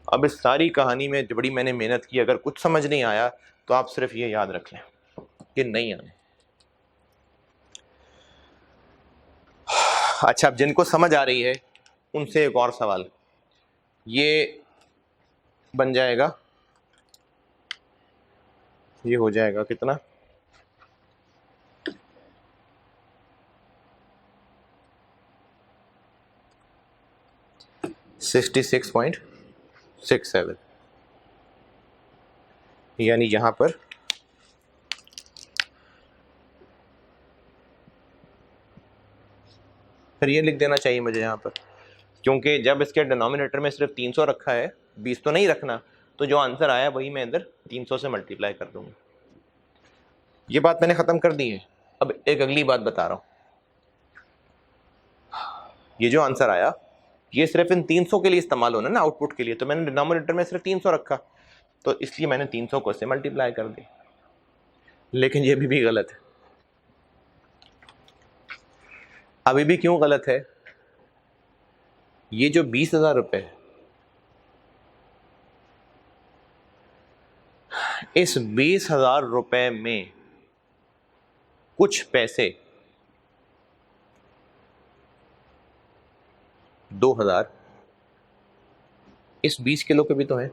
अब इस सारी कहानी में बड़ी मैंने मेहनत की, अगर कुछ समझ नहीं आया तो आप सिर्फ ये याद रख लें कि नहीं आने। अच्छा, अब जिनको समझ आ रही है उनसे एक और सवाल, ये बन जाएगा, ये हो जाएगा कितना, $66.67। यानी यहां पर फिर ये लिख देना चाहिए मुझे यहां पर, क्योंकि जब इसके डिनोमिनेटर में सिर्फ 300 रखा है, 20 तो नहीं रखना, तो जो आंसर आया वही मैं इधर 300 से मल्टीप्लाई कर दूंगा। ये बात मैंने खत्म कर दी है। अब एक अगली बात बता रहा हूं, ये जो आंसर आया ये सिर्फ इन 300 के लिए इस्तेमाल होना ना, आउटपुट के लिए, तो मैंने डिनोमिनेटर में सिर्फ 300 रखा, तो इसलिए मैंने 300 को से मल्टीप्लाई कर दी। लेकिन ये भी गलत है। अभी भी क्यों गलत है? ये जो 20,000 रुपए है, इस 20,000 रुपए में कुछ पैसे 2,000 इस 20 किलो के भी तो है।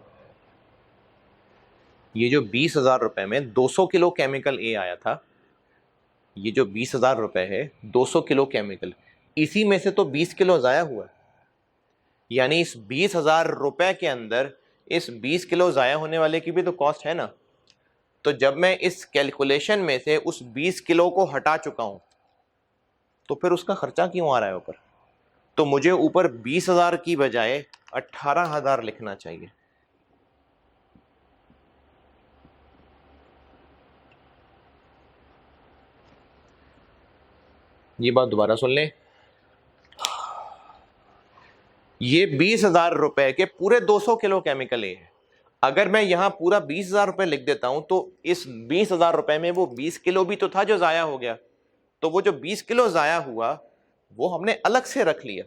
ये जो 20,000 रुपए में 200 किलो केमिकल ए आया था, ये जो 20,000 रुपए है 200 किलो केमिकल, इसी में से तो 20 किलो जाया हुआ। यानी इस 20,000 रुपए के अंदर इस 20 किलो जाया होने वाले की भी तो कॉस्ट है ना। तो जब मैं इस कैलकुलेशन में से उस 20 किलो को हटा चुका हूं, तो फिर उसका खर्चा क्यों आ रहा है ऊपर? तो मुझे ऊपर 20,000 की बजाय 18,000 लिखना चाहिए। ये बात दोबारा सुन लें, ये 20,000 रुपए के पूरे 200 किलो केमिकल ए है। अगर मैं यहां पूरा 20,000 रुपए लिख देता हूं, तो इस 20,000 रुपए में वो 20 किलो भी तो था जो जाया हो गया। तो वो जो 20 किलो जाया हुआ वो हमने अलग से रख लिया,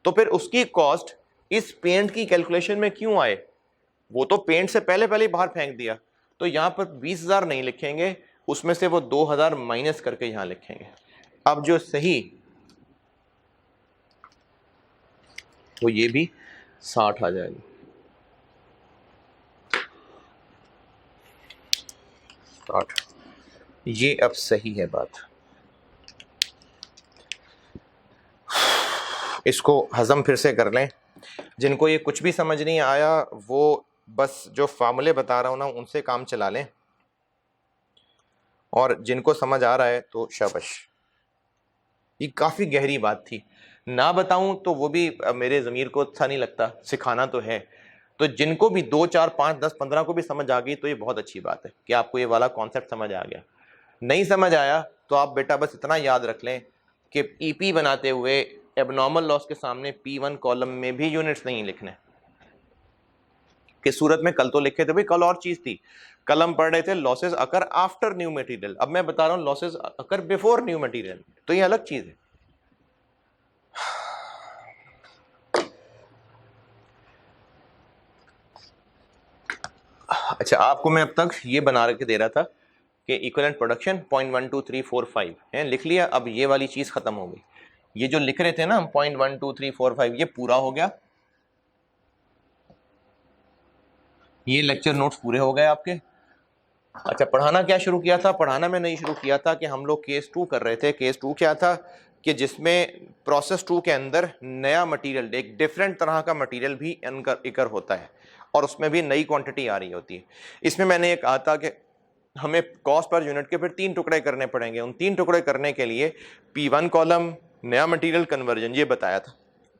तो फिर उसकी कॉस्ट इस पेंट की कैलकुलेशन में क्यों आए? वो तो पेंट से पहले पहले बाहर फेंक दिया। तो यहां पर 20,000 नहीं लिखेंगे, उसमें से वो 2,000 माइनस करके यहां लिखेंगे। अब जो सही वो ये भी 60 आ जाएगी। 60, ये अब सही है बात। इसको हजम फिर से कर लें। जिनको ये कुछ भी समझ नहीं आया वो बस जो फार्मूले बता रहा हूं ना उनसे काम चला लें, और जिनको समझ आ रहा है तो शाबाश। ये काफ़ी गहरी बात थी, ना बताऊं तो वो भी मेरे ज़मीर को अच्छा नहीं लगता, सिखाना तो है। तो जिनको भी 2, 4, 5, 10, 15 को भी समझ आ गई तो ये बहुत अच्छी बात है कि आपको ये वाला कॉन्सेप्ट समझ आ गया। नहीं समझ आया तो आप बेटा बस इतना याद रख लें कि ईपी बनाते हुए एबनॉर्मल लॉस के सामने P1 कॉलम में भी यूनिट्स नहीं लिखने। किस सूरत में? कल तो लिखे थे भाई, कल और चीज थी। कल हम पढ़ रहे थे losses occur after new material, अब मैं बता रहा हूं losses occur before new material, तो ये अलग चीज है। अच्छा, आपको मैं अब तक ये बना के दे रहा था कि इक्विवेलेंट प्रोडक्शन 0.12345 है, लिख लिया। अब ये वाली चीज खत्म हो गई। ये जो लिख रहे थे ना हम 0.12345, ये पूरा हो गया। ये लेक्चर नोट्स पूरे हो गए आपके। अच्छा, पढ़ाना क्या शुरू किया था? पढ़ाना मैंने नहीं शुरू किया था कि हम लोग केस 2 कर रहे थे। केस 2 क्या था कि जिसमें प्रोसेस 2 के अंदर नया मटेरियल, एक डिफरेंट तरह का मटेरियल भी इकर होता है और उसमें भी नई क्वांटिटी आ रही होती है। इसमें मैंने ये कहा था कि हमें कॉस्ट पर यूनिट के फिर 3 टुकड़े करने पड़ेंगे। उन 3 टुकड़े करने के लिए P1 कॉलम, नया मटेरियल, कन्वर्जन, ये बताया था।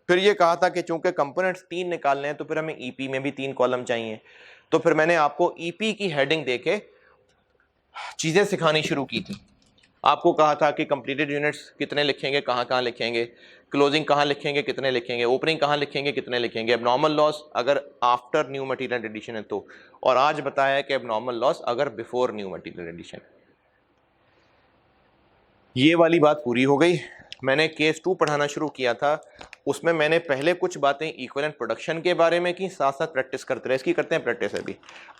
फिर ये कहा था कि चूंकि कंपोनेंट्स 3 निकालने हैं तो फिर हमें ईपी में भी 3 कॉलम चाहिए। तो फिर मैंने आपको ईपी की हेडिंग देके चीजें सिखानी शुरू की थी। आपको कहा था कि कंप्लीटेड यूनिट्स कितने लिखेंगे, कहाँ कहाँ लिखेंगे, क्लोजिंग कहाँ लिखेंगे, कितने लिखेंगे, ओपनिंग कहाँ लिखेंगे, कितने लिखेंगे, एबनॉर्मल लॉस अगर आफ्टर न्यू मटेरियल एडिशन है तो, और आज बताया कि एबनॉर्मल लॉस अगर बिफोर न्यू मटेरियल एडिशन। ये वाली बात पूरी हो गई। मैंने केस 2 पढ़ाना शुरू किया था, उसमें मैंने पहले कुछ बातें इक्विवेलेंट प्रोडक्शन के बारे में की, साथ साथ प्रैक्टिस करते रहे, इसकी करते हैं प्रैक्टिस अभी।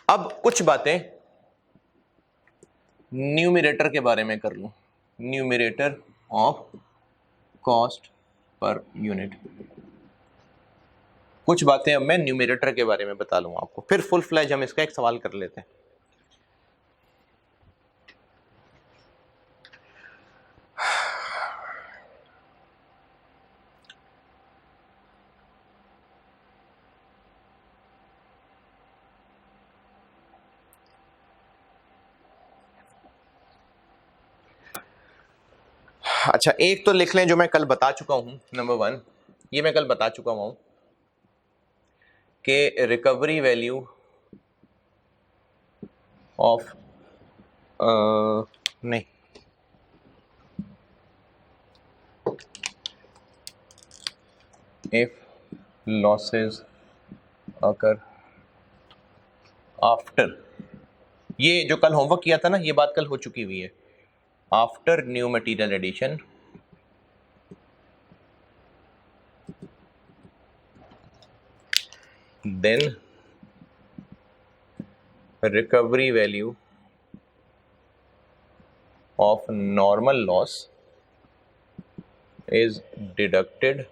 अब कुछ बातें न्यूमरेटर के बारे में कर लूं, numerator of cost per unit. कुछ बातें अब मैं न्यूमरेटर के बारे में बता लूंगा आपको, फिर फुल फ्लैज हम इसका एक सवाल कर लेते हैं। अच्छा, एक तो लिख लें जो मैं कल बता चुका हूं, नंबर 1, ये मैं कल बता चुका हूं कि रिकवरी वैल्यू ऑफ नहीं, इफ लॉसेस अकर आफ्टर, ये जो कल होमवर्क किया था ना, ये बात कल हो चुकी हुई है। After new material addition then recovery value of normal loss is deducted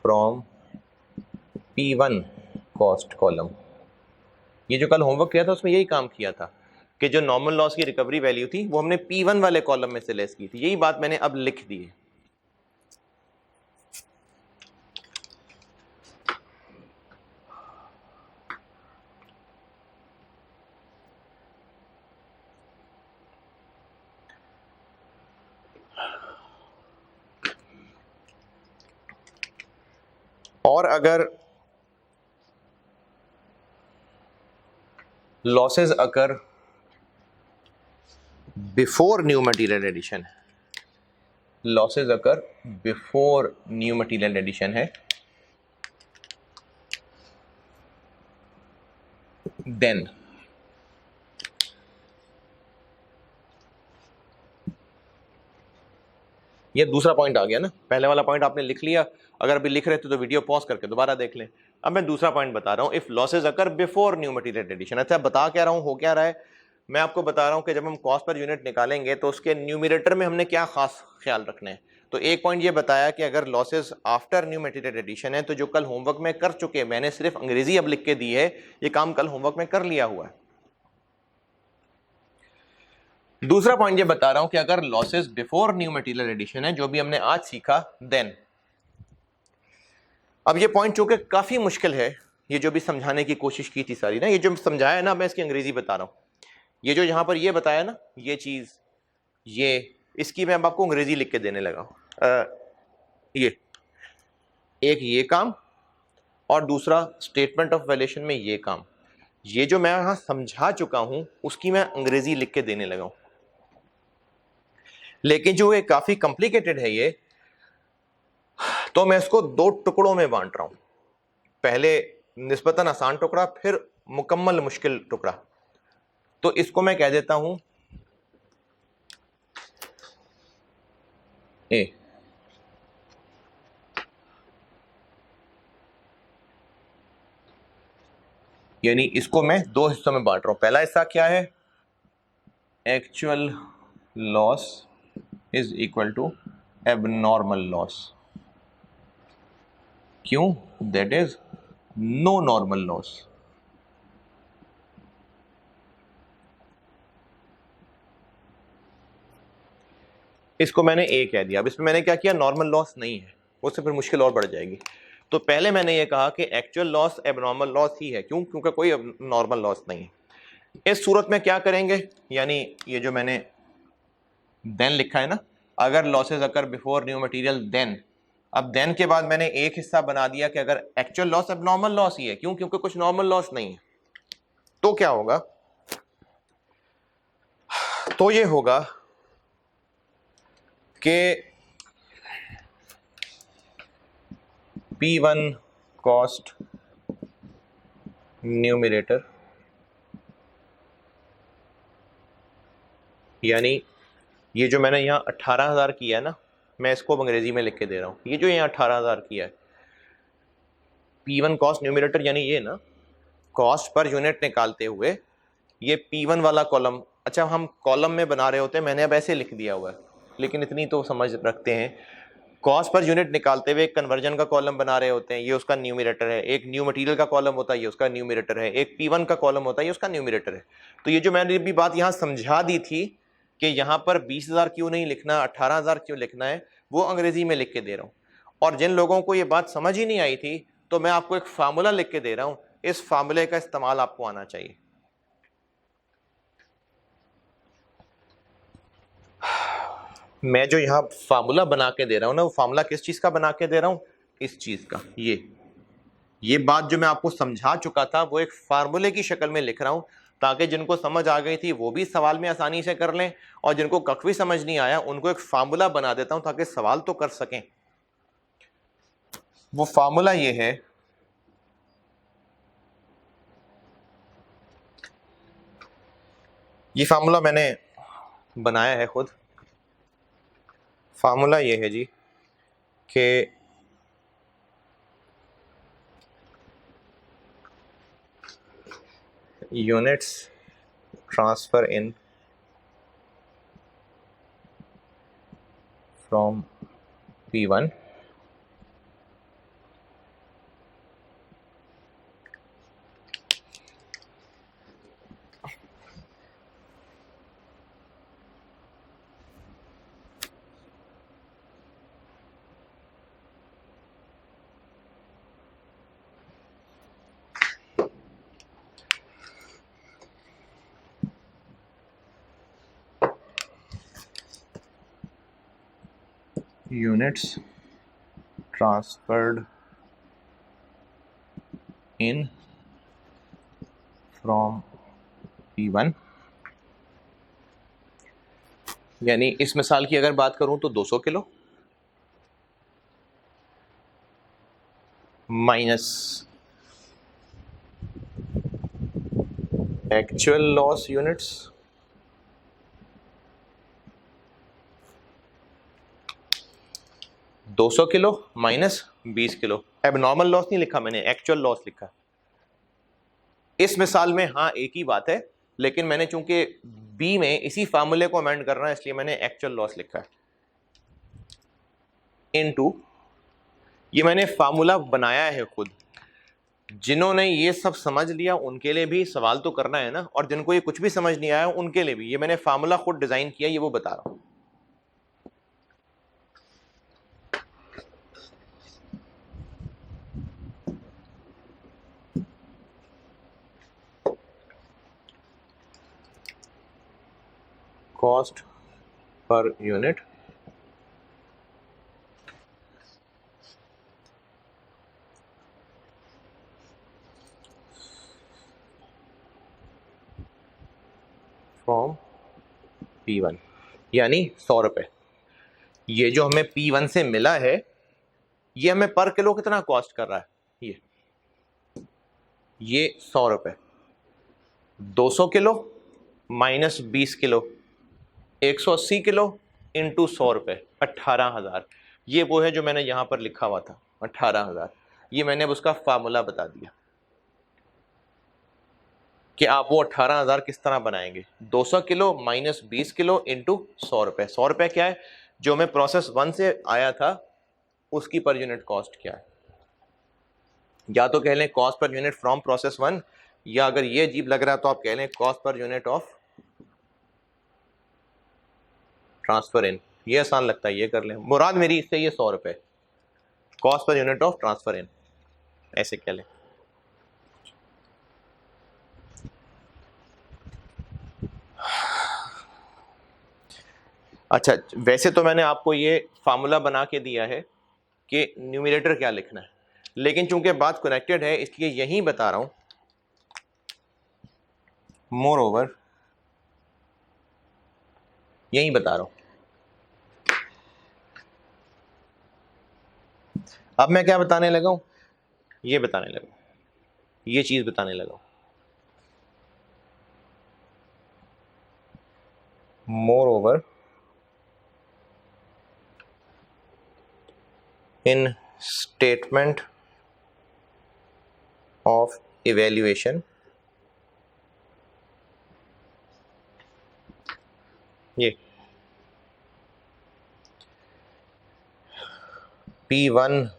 from P1 cost column। ये जो कल होमवर्क किया था उसमें यही काम किया था कि जो नॉर्मल लॉस की रिकवरी वैल्यू थी वो हमने P1 वाले कॉलम में से लेस की थी। यही बात मैंने अब लिख दी है। और अगर losses occur before new material addition, losses occur before new material addition है, देन ये दूसरा पॉइंट आ गया ना। पहले वाला पॉइंट आपने लिख लिया, अगर अभी लिख रहे थे तो वीडियो पॉज करके दोबारा देख लें। अब मैं दूसरा पॉइंट बता रहा हूं, if losses occur before new material addition. अच्छा, बता क्या रहा हूं, हो क्या रहा है, मैं आपको बता रहा हूं कि जब हम कॉस्ट पर यूनिट निकालेंगे तो उसके न्यूमरेटर में हमने क्या खास ख्याल रखना है। तो एक पॉइंट ये बताया कि अगर losses after new material addition है तो जो कल होमवर्क में कर चुके, मैंने सिर्फ अंग्रेजी अब लिख के दी है, ये काम कल होमवर्क में कर लिया हुआ है। दूसरा पॉइंट ये बता रहा हूं कि अगर losses before new material addition है, जो भी हमने आज सीखा, देन। अब ये पॉइंट चूंकि काफी मुश्किल है, ये जो भी समझाने की कोशिश की थी सारी ना, ये जो समझाया ना, मैं इसकी अंग्रेजी बता रहा हूं। ये जो यहां पर ये बताया ना, ये चीज, ये इसकी मैं अब आपको अंग्रेजी लिख के देने लगा हूं। ये एक ये काम और दूसरा स्टेटमेंट ऑफ वैल्यूएशन में ये काम, ये जो मैं यहां समझा चुका हूं उसकी मैं अंग्रेजी लिख के देने लगा हूं। लेकिन जो ये काफी कॉम्प्लिकेटेड है ये, तो मैं इसको 2 टुकड़ों में बांट रहा हूं। पहले निस्बतन आसान टुकड़ा, फिर मुकम्मल मुश्किल टुकड़ा। तो इसको मैं कह देता हूं ए, यानी इसको मैं 2 हिस्सों में बांट रहा हूं। पहला हिस्सा क्या है, actual loss is equal to abnormal loss. क्यों? That is no normal loss. इसको मैंने ए कह दिया। अब इसमें मैंने क्या किया, नॉर्मल लॉस नहीं है, उससे फिर मुश्किल और बढ़ जाएगी। तो पहले मैंने ये कहा कि एक्चुअल लॉस एबनॉर्मल लॉस ही है, क्यों? क्योंकि कोई नॉर्मल लॉस नहीं है। इस सूरत में क्या करेंगे, यानी ये जो मैंने देन लिखा है ना, अगर लॉसेज अकर बिफोर न्यू मटेरियल देन, अब देन के बाद मैंने एक हिस्सा बना दिया कि अगर एक्चुअल लॉस एबनॉर्मल लॉस ही है, क्यों? क्योंकि कुछ नॉर्मल लॉस नहीं है। तो क्या होगा, तो ये होगा कि P1 कॉस्ट न्यूमरेटर, यानी ये जो मैंने यहाँ 18,000 किया है ना, मैं इसको अंग्रेजी में लिख के दे रहा हूँ। ये जो यहाँ 18,000 किया है, P1 कॉस्ट न्यूमरेटर, यानी ये ना कॉस्ट पर यूनिट निकालते हुए ये P1 वाला कॉलम, अच्छा हम कॉलम में बना रहे होते हैं, मैंने अब ऐसे लिख दिया हुआ है, लेकिन इतनी तो समझ रखते हैं, कॉस्ट पर यूनिट निकालते हुए एक कन्वर्जन का कॉलम बना रहे होते हैं, ये उसका न्यूमरेटर है। एक न्यू मटेरियल का कॉलम होता है, ये उसका न्यूमरेटर है। एक P1 का कॉलम होता है, ये उसका न्यूमरेटर है। तो ये जो मैंने भी बात यहाँ समझा दी थी कि यहाँ पर 20,000 क्यों नहीं लिखना, 18,000 क्यों लिखना है, वो अंग्रेजी में लिख के दे रहा हूँ। और जिन लोगों को ये बात समझ ही नहीं आई थी, तो मैं आपको एक फार्मूला लिख के दे रहा हूँ, इस फार्मूले का इस्तेमाल आपको आना चाहिए। मैं जो यहाँ फार्मूला बना के दे रहा हूँ ना, वो फार्मूला किस चीज का बना के दे रहा हूँ, इस चीज का। ये बात जो मैं आपको समझा चुका था, वो एक फार्मूले की शक्ल में लिख रहा हूँ, ताकि जिनको समझ आ गई थी वो भी सवाल में आसानी से कर लें, और जिनको कख भी समझ नहीं आया उनको एक फार्मूला बना देता हूं ताकि सवाल तो कर सकें। वो फार्मूला ये है, ये फार्मूला मैंने बनाया है खुद। फार्मूला ये है जी कि units transfer in from P1 units transferred in from P1, यानी इस मिसाल की अगर बात करूं तो 200 kilo minus actual loss units $200 kilo minus 20 kilo. Abnormal loss नहीं लिखा मैंने, एक्चुअल लॉस लिखा। इस मिसाल में हाँ एक ही बात है, लेकिन मैंने चूंकि बी में इसी फार्मूले को अमेंड करना है, इसलिए मैंने एक्चुअल लॉस लिखा है इनटू, ये मैंने फार्मूला बनाया है खुद। जिन्होंने ये सब समझ लिया उनके लिए भी सवाल तो करना है ना, और जिनको ये कुछ भी समझ नहीं आया उनके लिए भी, ये मैंने फार्मूला खुद डिजाइन किया, ये वो बता रहा हूं। Cost per unit from P1, यानी 100 रुपए। ये जो हमें P1 से मिला है, ये हमें पर किलो कितना कॉस्ट कर रहा है, ये 100 रुपए। 200 kilo minus 20 kilo, 180 kilo into 100 रुपए, 18,000। ये वो है जो मैंने यहां पर लिखा हुआ था 18,000। ये मैंने अब उसका फार्मूला बता दिया कि आप वो 18,000 किस तरह बनाएंगे। 200 किलो माइनस 20 किलो इंटू 100 रुपए। 100 रुपए क्या है, जो हमें प्रोसेस 1 से आया था उसकी पर यूनिट कॉस्ट क्या है, या तो कह लें cost per unit from process 1, या अगर ये अजीब लग रहा है तो आप कह लें cost per unit of transfer in. ये आसान लगता है, ये कर लें। मुराद मेरी इससे ये 100 रुपये cost per unit of transfer इन, ऐसे कह लें। अच्छा, वैसे तो मैंने आपको ये फार्मूला बना के दिया है कि न्यूमरेटर क्या लिखना है, लेकिन चूंकि बात कनेक्टेड है इसलिए यही बता रहा हूं। मोर ओवर यही बता रहा हूं। अब मैं क्या बताने लगा हूं, ये बताने लगा, ये चीज बताने लगा। More over in statement of evaluation, ये P1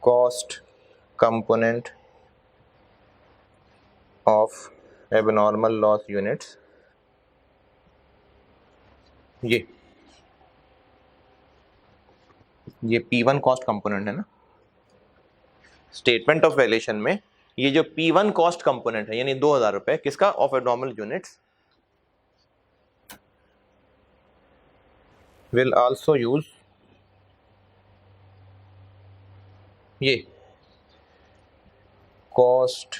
cost component of abnormal loss units, ये P1 कॉस्ट कंपोनेंट है ना स्टेटमेंट ऑफ वैल्यूएशन में। ये जो P1 कॉस्ट कंपोनेंट है यानी 2000 रुपए किसका, of abnormal units, will also use ये cost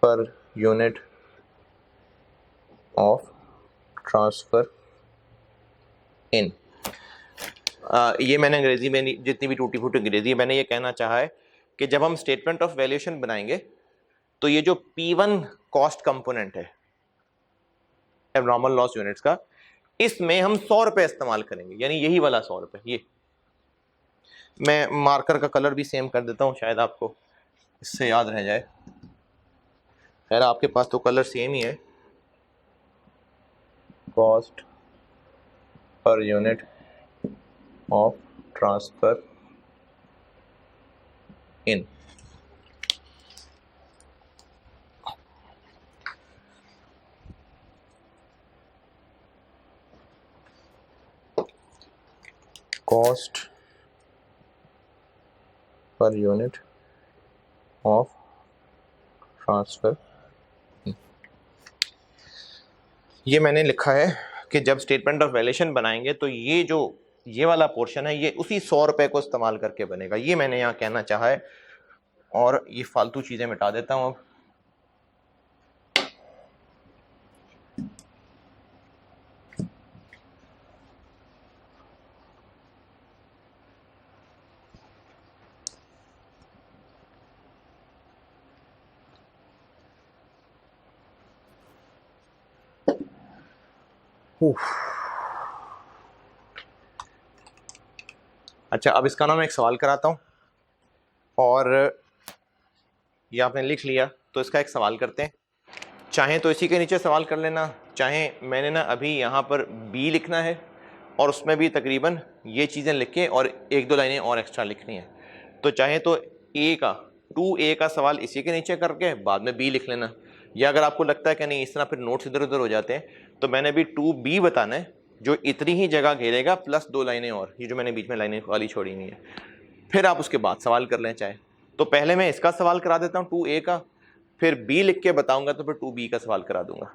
per unit of transfer in. ये मैंने अंग्रेजी में जितनी भी टूटी फूटी अंग्रेजी है, मैंने ये कहना चाहा है कि जब हम स्टेटमेंट ऑफ वैल्यूएशन बनाएंगे तो ये जो P1 कॉस्ट कंपोनेंट है एबनॉर्मल लॉस यूनिट्स का, इसमें हम 100 रुपए इस्तेमाल करेंगे, यानी यही वाला 100 रुपए। ये मैं मार्कर का कलर भी सेम कर देता हूं, शायद आपको इससे याद रह जाए। खैर आपके पास तो कलर सेम ही है। Cost per unit of transfer in, cost per unit of transfer. ये मैंने लिखा है कि जब स्टेटमेंट ऑफ वैल्यूएशन बनाएंगे तो ये जो ये वाला पोर्शन है ये उसी 100 रुपए को इस्तेमाल करके बनेगा, ये मैंने यहाँ कहना चाहा है। और ये फालतू चीजें मिटा देता हूं अब। अच्छा, अब इसका ना मैं एक सवाल कराता हूं, और ये आपने लिख लिया तो इसका एक सवाल करते हैं। चाहे तो इसी के नीचे सवाल कर लेना, चाहे मैंने ना अभी यहाँ पर बी लिखना है और उसमें भी तकरीबन ये चीज़ें लिख के और एक दो लाइनें और एक्स्ट्रा लिखनी है, तो चाहे तो ए का 2A का सवाल इसी के नीचे करके बाद में बी लिख लेना, या अगर आपको लगता है कि नहीं इस तरह फिर नोट्स इधर उधर हो जाते हैं तो मैंने भी 2B बताना है जो इतनी ही जगह घेरेगा प्लस 2 लाइनें और, ये जो मैंने बीच में लाइनें वाली छोड़ी नहीं है, फिर आप उसके बाद सवाल कर लें। चाहे तो पहले मैं इसका सवाल करा देता हूँ 2A का, फिर B लिख के बताऊंगा तो फिर 2B का सवाल करा दूंगा।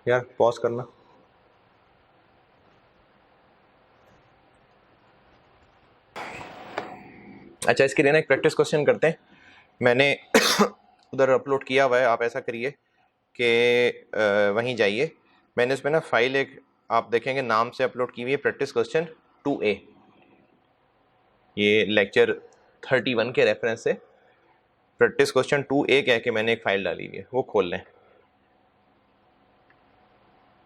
यार पॉज करना। अच्छा, इसके लिए ना एक प्रैक्टिस क्वेश्चन करते हैं, मैंने उधर अपलोड किया हुआ है, आप ऐसा करिए कि वहीं जाइए, मैंने इसमें ना फाइल एक आप देखेंगे नाम से अपलोड की हुई है, प्रैक्टिस क्वेश्चन 2A, ये लेक्चर 31 के रेफरेंस से प्रैक्टिस क्वेश्चन 2A कह के मैंने एक फाइल डाली हुई है, वो खोल लें।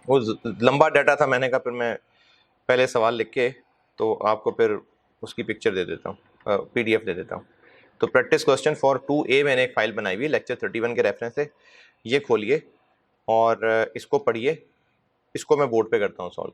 वो लंबा डाटा था, मैंने कहा फिर मैं पहले सवाल लिख के तो आपको फिर उसकी पिक्चर दे देता हूँ, PDF दे देता हूँ। तो प्रैक्टिस क्वेश्चन फॉर 2A मैंने एक फाइल बनाई हुई है लेक्चर 31 के रेफरेंस से, ये खोलिए और इसको पढ़िए, इसको मैं बोर्ड पे करता हूँ सॉल्व।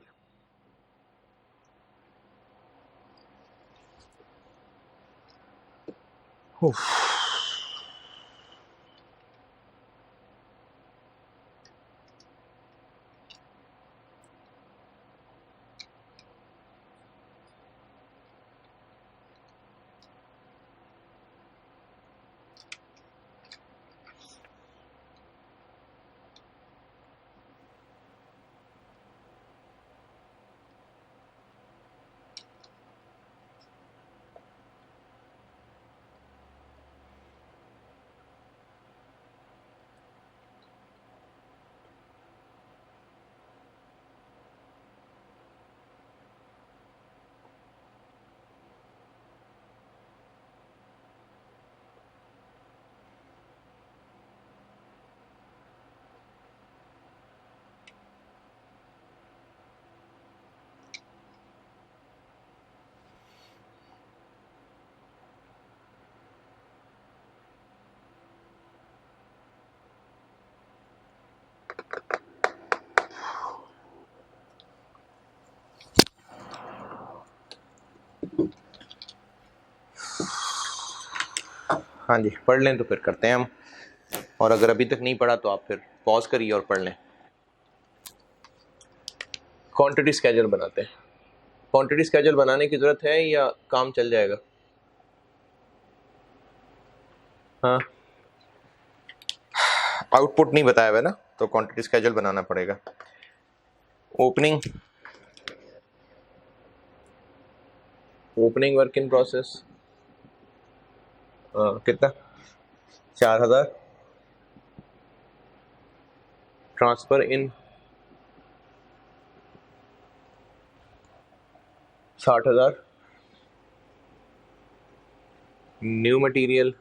हाँ जी, पढ़ लें तो फिर करते हैं हम, और अगर अभी तक नहीं पढ़ा तो आप फिर पॉज करिए और पढ़ लें। क्वांटिटी स्केड्यूल बनाते हैं। क्वांटिटी स्केड्यूल बनाने की ज़रूरत है या काम चल जाएगा? हाँ, आउटपुट नहीं बताया हुआ ना, तो क्वांटिटी स्केड्यूल बनाना पड़ेगा। ओपनिंग वर्क इन प्रोसेस कितना? 4000। Transfer in 60,000। New material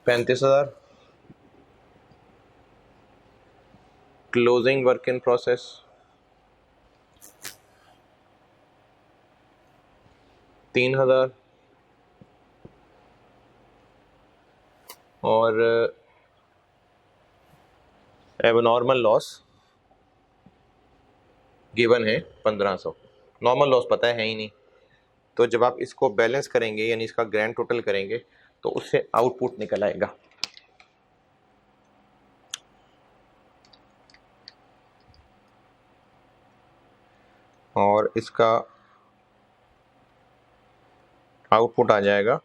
35,000। Closing work in process 3,000। और एबनॉर्मल लॉस गिवन है 1500। नॉर्मल लॉस पता है ही नहीं, तो जब आप इसको बैलेंस करेंगे यानी इसका ग्रैंड टोटल करेंगे तो उससे आउटपुट निकल आएगा। और इसका आउटपुट आ जाएगा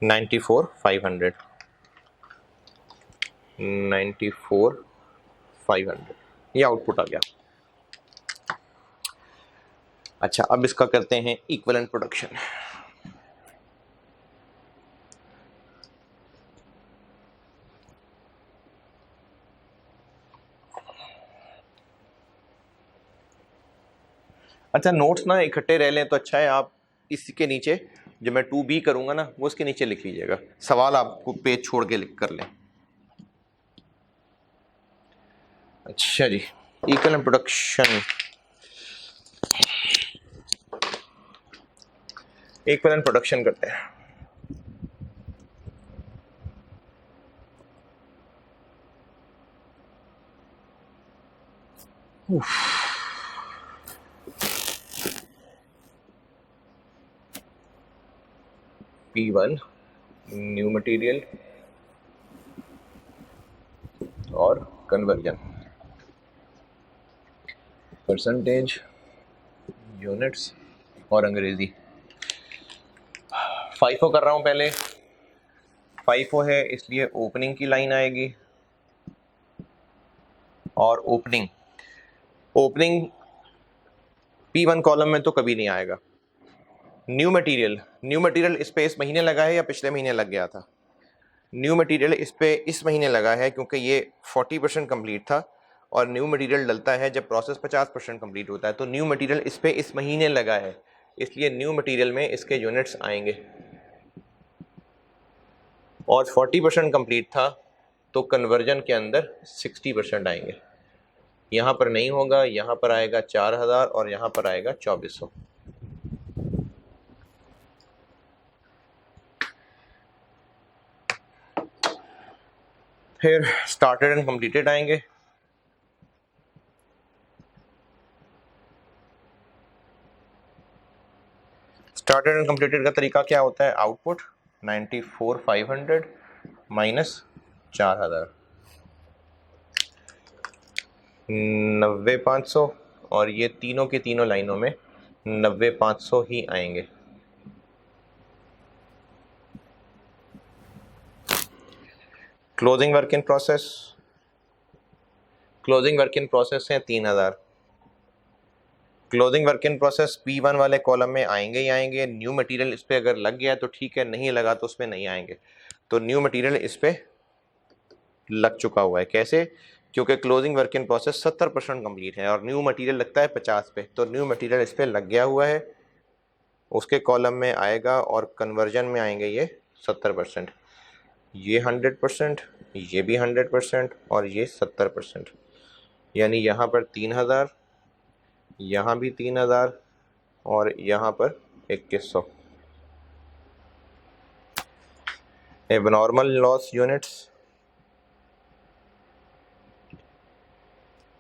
94,500। 94,500 ये आउटपुट आ गया। अच्छा, अब इसका करते हैं इक्विवेलेंट प्रोडक्शन। अच्छा, नोट्स ना इकट्ठे रह लें तो अच्छा है। आप इसके नीचे जो मैं 2B करूंगा ना वो उसके नीचे लिख लीजिएगा, सवाल आपको पेज छोड़ के लिख कर लें। अच्छा जी, इक्विवेलेंट प्रोडक्शन। इक्विवेलेंट प्रोडक्शन करते हैं। P1 न्यू मटेरियल और कन्वर्जन, परसेंटेज, यूनिट्स और अंग्रेजी। FIFO कर रहा हूं पहले। FIFO है इसलिए ओपनिंग की लाइन आएगी, और ओपनिंग P1 कॉलम में तो कभी नहीं आएगा। न्यू मटेरियल इस पे इस महीने लगा है या पिछले महीने लग गया था? न्यू मटेरियल इस पे इस महीने लगा है क्योंकि ये 40% कंप्लीट था, और न्यू मटेरियल डलता है जब प्रोसेस 50% कंप्लीट होता है। तो न्यू मटेरियल इस पे इस महीने लगा है, इसलिए न्यू मटेरियल में इसके यूनिट्स आएंगे। और 40% कंप्लीट था तो कन्वर्जन के अंदर 60% आएंगे। यहाँ पर नहीं होगा, यहाँ पर आएगा 4000 और यहाँ पर आएगा 2400। फिर स्टार्टेड एंड कंप्लीटेड आएंगे। स्टार्टेड एंड कंप्लीटेड का तरीका क्या होता है? आउटपुट 94,500 माइनस 4000, 90,500, और ये तीनों की तीनों लाइनों में 90,500 ही आएंगे। क्लोजिंग वर्क इन प्रोसेस है 3,000। Closing work in process P1 वाले कॉलम में आएंगे ही आएंगे। न्यू मटेरियल इस पे अगर लग गया तो ठीक है, नहीं लगा तो उसमें नहीं आएंगे। तो न्यू मटेरियल इस पे लग चुका हुआ है। कैसे? क्योंकि closing work in process 70% complete है और न्यू मटेरियल लगता है 50 पे, तो न्यू मटेरियल इस पे लग गया हुआ है, उसके कॉलम में आएगा। और कन्वर्जन में आएंगे ये 70%, ये 100%, ये भी 100% और ये 70%। यानी यहाँ पर 3,000, यहाँ भी 3,000 और यहाँ पर 2100। एबनॉर्मल लॉस यूनिट्स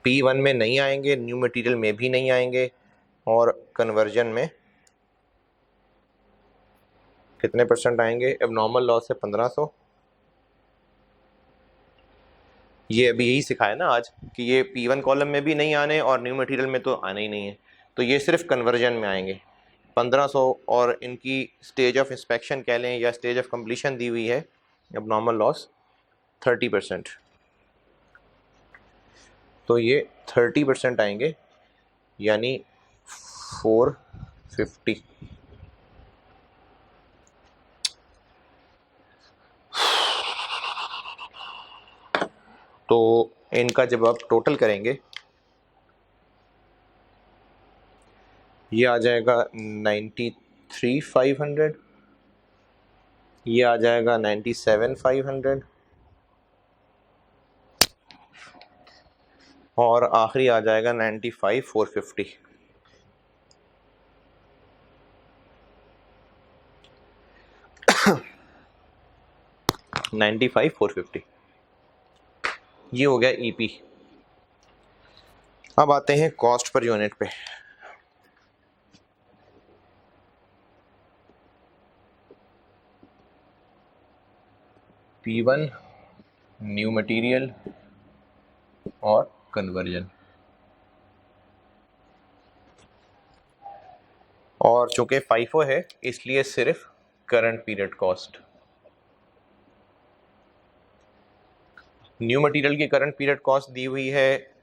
P1 में नहीं आएंगे, न्यू मटेरियल में भी नहीं आएंगे, और कन्वर्जन में कितने परसेंट आएंगे? एबनॉर्मल लॉस है 1500। ये अभी यही सिखाया ना आज कि ये P1 कॉलम में भी नहीं आने और न्यू मटेरियल में तो आने ही नहीं है, तो ये सिर्फ कन्वर्जन में आएंगे 1500। और इनकी स्टेज ऑफ इंस्पेक्शन कह लें या स्टेज ऑफ कंप्लीशन दी हुई है एबनॉर्मल लॉस 30%, तो ये 30% आएंगे यानी 450। तो इनका जब आप टोटल करेंगे ये आ जाएगा 93,500, ये आ जाएगा 97,500 और आखिरी आ जाएगा 95,450। ये हो गया ईपी। अब आते हैं कॉस्ट पर यूनिट पे। P1 न्यू मटेरियल और कन्वर्जन, और चूंकि FIFO है इसलिए सिर्फ current period cost. New material की करंट पीरियड कॉस्ट दी हुई है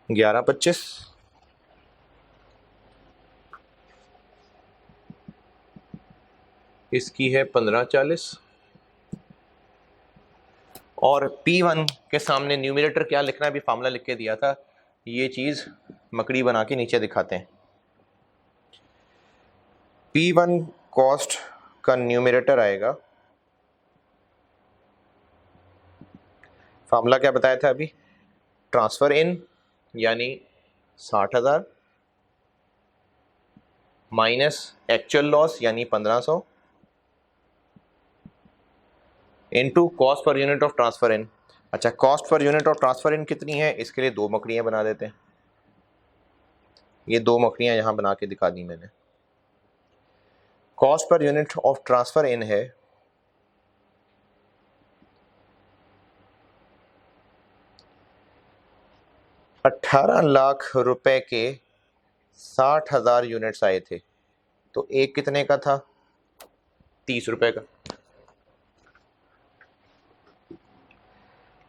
1125, इसकी है 1540, और P1 के सामने न्यूमरेटर क्या लिखना है अभी फार्मूला लिख के दिया था, ये चीज मकड़ी बना के नीचे दिखाते हैं। P1 कॉस्ट का न्यूमरेटर आएगा, फार्मूला क्या बताया था अभी, ट्रांसफर इन यानी 60,000 माइनस एक्चुअल लॉस यानी 1500 into cost per unit of transfer इन। अच्छा, cost per unit of transfer इन कितनी है, इसके लिए दो मकड़ियां बना देते हैं। ये दो मकड़ियां यहां बना के दिखा दी मैंने। Cost per unit of transfer इन है 18 लाख रुपए के 60,000 यूनिट्स आए थे, तो एक कितने का था, 30 रुपए का।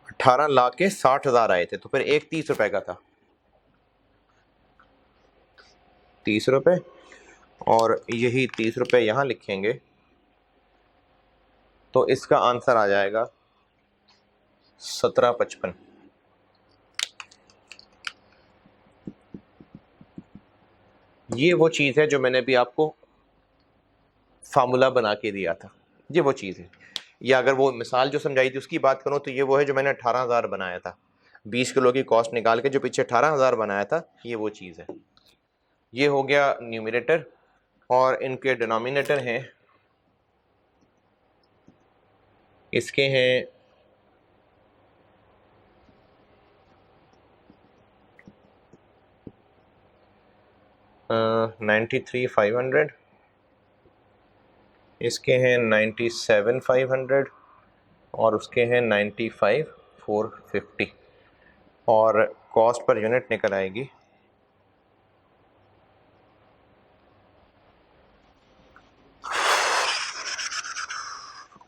18 लाख के 60,000 आए थे तो फिर एक 30 रुपए का था, 30 रुपए, और यही 30 रुपए यहां लिखेंगे तो इसका आंसर आ जाएगा 1755। ये वो चीज है जो मैंने भी आपको फार्मूला बना के दिया था, ये वो चीज है। या अगर वो मिसाल जो समझाई थी उसकी बात करूं तो ये वो है जो मैंने 18,000 बनाया था, 20 किलो की कॉस्ट निकाल के जो पीछे 18,000 बनाया था, ये वो चीज है। ये हो गया न्यूमरेटर, और इनके डिनोमिनेटर हैं, इसके हैं 93,500, इसके हैं 97,500 और उसके हैं 95,450, और कॉस्ट पर यूनिट निकल आएगी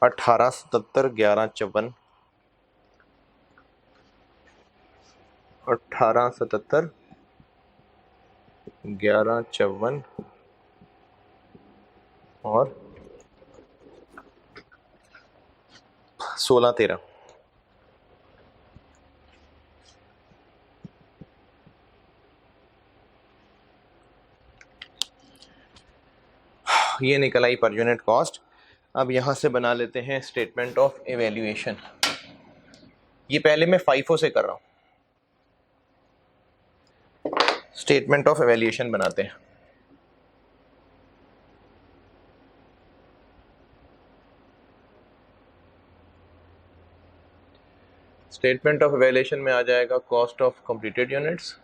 1877 1154, 1877 1154 और 1613। ये निकल आई पर यूनिट कॉस्ट। अब यहां से बना लेते हैं स्टेटमेंट ऑफ एवेल्यूएशन। ये पहले मैं FIFO से कर रहा हूं, स्टेटमेंट ऑफ एवेल्यूएशन बनाते हैं। स्टेटमेंट ऑफ वैल्यूएशन में आ जाएगा cost of completed units,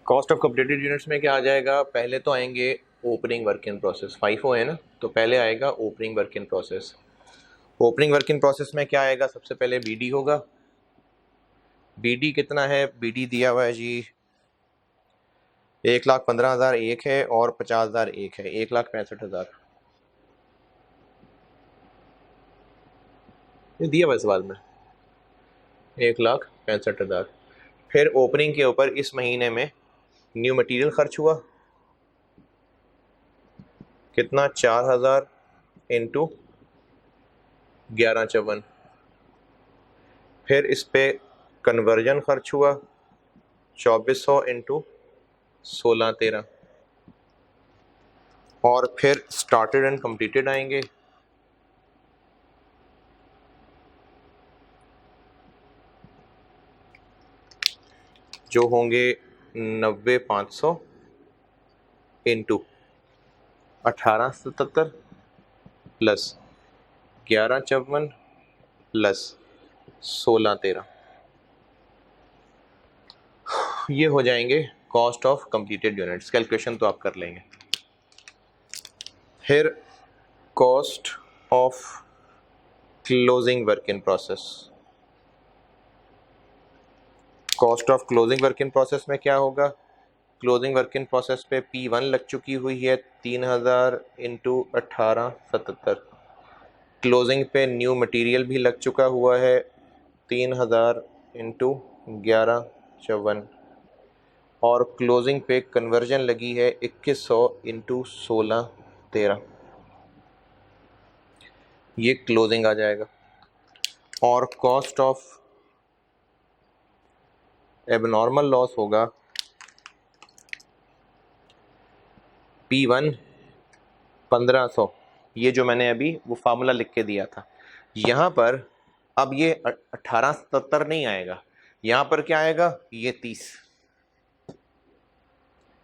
cost of completed units में क्या आ जाएगा, पहले तो आएंगे opening work in process, FIFO है ना, तो पहले आएगा opening work in process. Opening work in process में क्या आएगा, सबसे पहले BD होगा। BD कितना है, BD दिया हुआ है जी 1,15,000 एक है और 50,000 एक है, 1,65,000 ये दिया हुआ इस बात में 1,65,000। फिर ओपनिंग के ऊपर इस महीने में न्यू मटेरियल खर्च हुआ कितना, 4,000 इंटू 11,54। फिर इस पे कन्वर्जन खर्च हुआ 2,400 इंटू 16,13। और फिर स्टार्टेड एंड कंप्लीटेड आएंगे, जो होंगे 90,500 इंटू 18,77 प्लस 11,54 प्लस 16,13। ये हो जाएंगे cost of completed units. Calculation तो आप कर लेंगे। फिर cost of closing work in process. Cost of closing work in process में क्या होगा, क्लोजिंग वर्क इन प्रोसेस पे P1 लग चुकी हुई है 3,000 इंटू 18,77। क्लोजिंग पे न्यू मटेरियल भी लग चुका हुआ है 3,000 इंटू 11,54। और क्लोजिंग पे कन्वर्जन लगी है 2,100 इंटू 16,13। ये क्लोजिंग आ जाएगा। और कॉस्ट ऑफ एबनॉर्मल लॉस होगा P1 1,500। ये जो मैंने अभी वो फार्मूला लिख के दिया था, यहाँ पर अब ये 18,77 नहीं आएगा, यहाँ पर क्या आएगा, ये 30,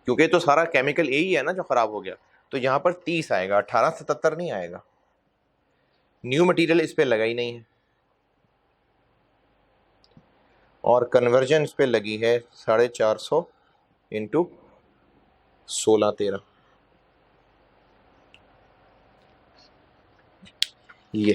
क्योंकि तो सारा केमिकल यही है ना जो खराब हो गया, तो यहाँ पर 30 आएगा, 18,77 नहीं आएगा। न्यू मटेरियल इस पे लगा ही नहीं है। और कन्वर्जन इस पे लगी है 450 इंटू 16,13। ये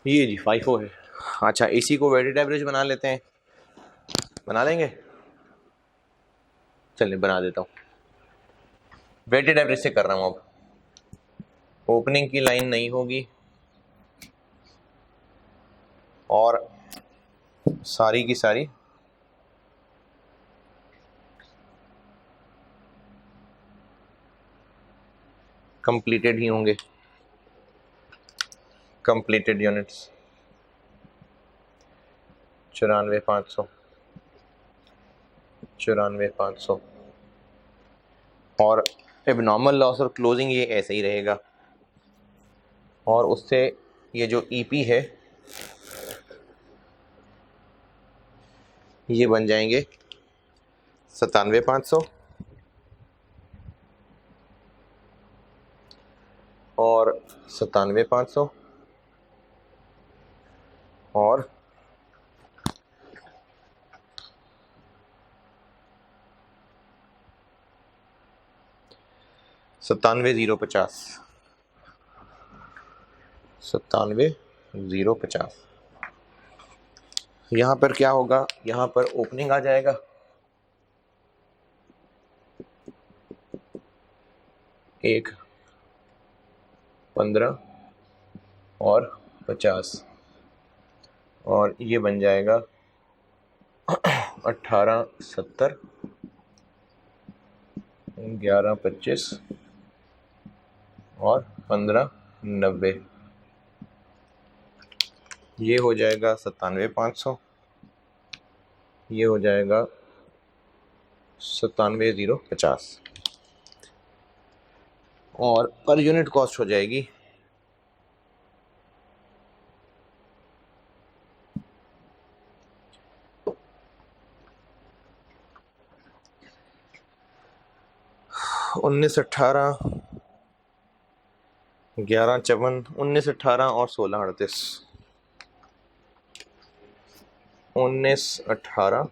ये जी FIFO है। अच्छा, इसी को वेटेड एवरेज बना लेते हैं, बना लेंगे, चलिए बना देता हूँ। वेटेड एवरेज से कर रहा हूँ। अब ओपनिंग की लाइन नहीं होगी और सारी की सारी कंप्लीटेड ही होंगे, कंप्लीटेड यूनिट्स 94,500 94,500। और एबनॉर्मल लॉस और क्लोजिंग ये ऐसे ही रहेगा। और उससे ये जो EP है ये बन जाएंगे 97,500 और 97,500 और 97,050 97,050। यहाँ पर क्या होगा, यहाँ पर ओपनिंग आ जाएगा, एक 15 और 50 और ये बन जाएगा 18,70, 11,25 और 15,90। ये हो जाएगा 97,500, ये हो जाएगा 97,050 और पर यूनिट कॉस्ट हो जाएगी 19,18, 11,54, 19,18 और 16,38, 19,18,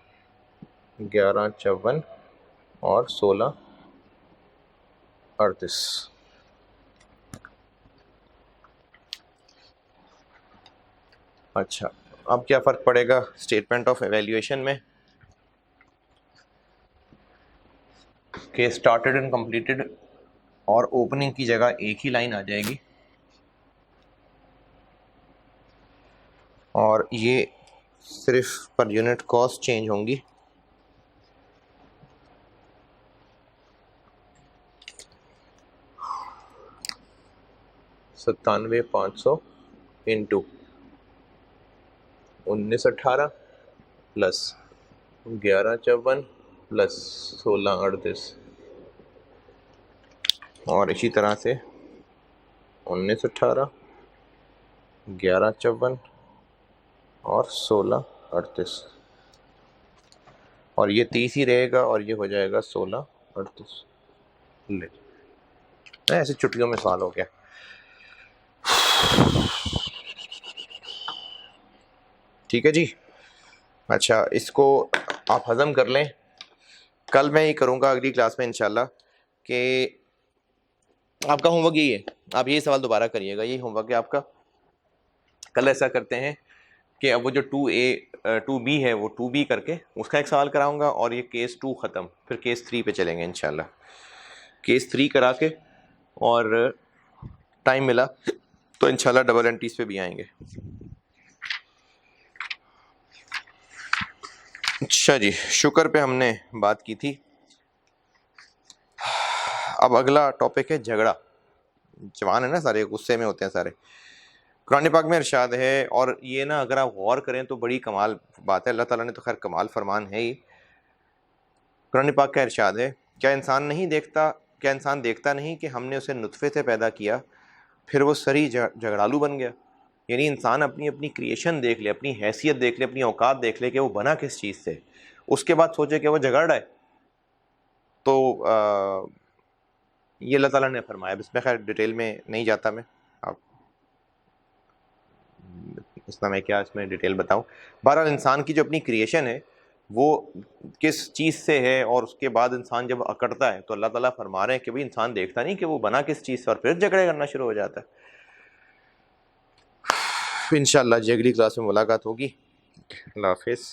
11,54 और 16,38। अच्छा, अब क्या फ़र्क पड़ेगा स्टेटमेंट ऑफ एवेल्यूएशन में कि स्टार्टेड एंड कंप्लीटेड और ओपनिंग की जगह एक ही लाइन आ जाएगी और ये सिर्फ पर यूनिट कॉस्ट चेंज होंगी। $97,500 इंटू 19,18 प्लस 11,54 प्लस 16,38 और इसी तरह से 19,18, 11,54 और 16,38 और ये 30 ही रहेगा और ये हो जाएगा 16,38। ले ऐसे छुट्टियों में सवाल हो गया। ठीक है जी। अच्छा, इसको आप हज़म कर लें। कल मैं ये करूँगा अगली क्लास में इंशाल्लाह कि आपका होमवर्क यही है, आप ये सवाल दोबारा करिएगा, यही होमवर्क है आपका। कल ऐसा करते हैं कि अब वो जो 2B है वो 2B करके उसका एक सवाल कराऊंगा और ये केस 2 ख़त्म, फिर केस 3 पे चलेंगे इंशाल्लाह। केस 3 करा के और टाइम मिला तो इंशाल्लाह डबल एंट्रीज पे भी आएंगे। अच्छा जी, शुक्र पे हमने बात की थी। अब अगला टॉपिक है झगड़ा। जवान है ना सारे, गुस्से में होते हैं सारे। कुरान पाक में इरशाद है, और ये ना अगर आप गौर करें तो बड़ी कमाल बात है, अल्लाह ताला ने तो खैर कमाल फरमान है ही। कुरान पाक का इरशाद है, क्या इंसान देखता नहीं कि हमने उसे नुत्फे से पैदा किया, फिर वो सरी झगड़ालू बन गया। यानी इंसान अपनी अपनी क्रिएशन देख ले, अपनी हैसियत देख ले, अपनी औकात देख ले कि वो बना किस चीज़ से, उसके बाद सोचे कि वो झगड़ रहा है। तो ये अल्लाह ताला ने फरमाया। इसमें खैर डिटेल में नहीं जाता मैं, आप इसमें मैं क्या इसमें डिटेल बताऊं। बहरहाल इंसान की जो अपनी क्रिएशन है वो किस चीज़ से है, और उसके बाद इंसान जब अकड़ता है तो अल्लाह ताला फरमा रहे हैं कि भाई इंसान देखता नहीं कि वो बना किस चीज़ से, और फिर झगड़े करना शुरू हो जाता है। इंशाअल्लाह जी अगली क्लास में मुलाकात होगी। अल्लाह हाफिज़।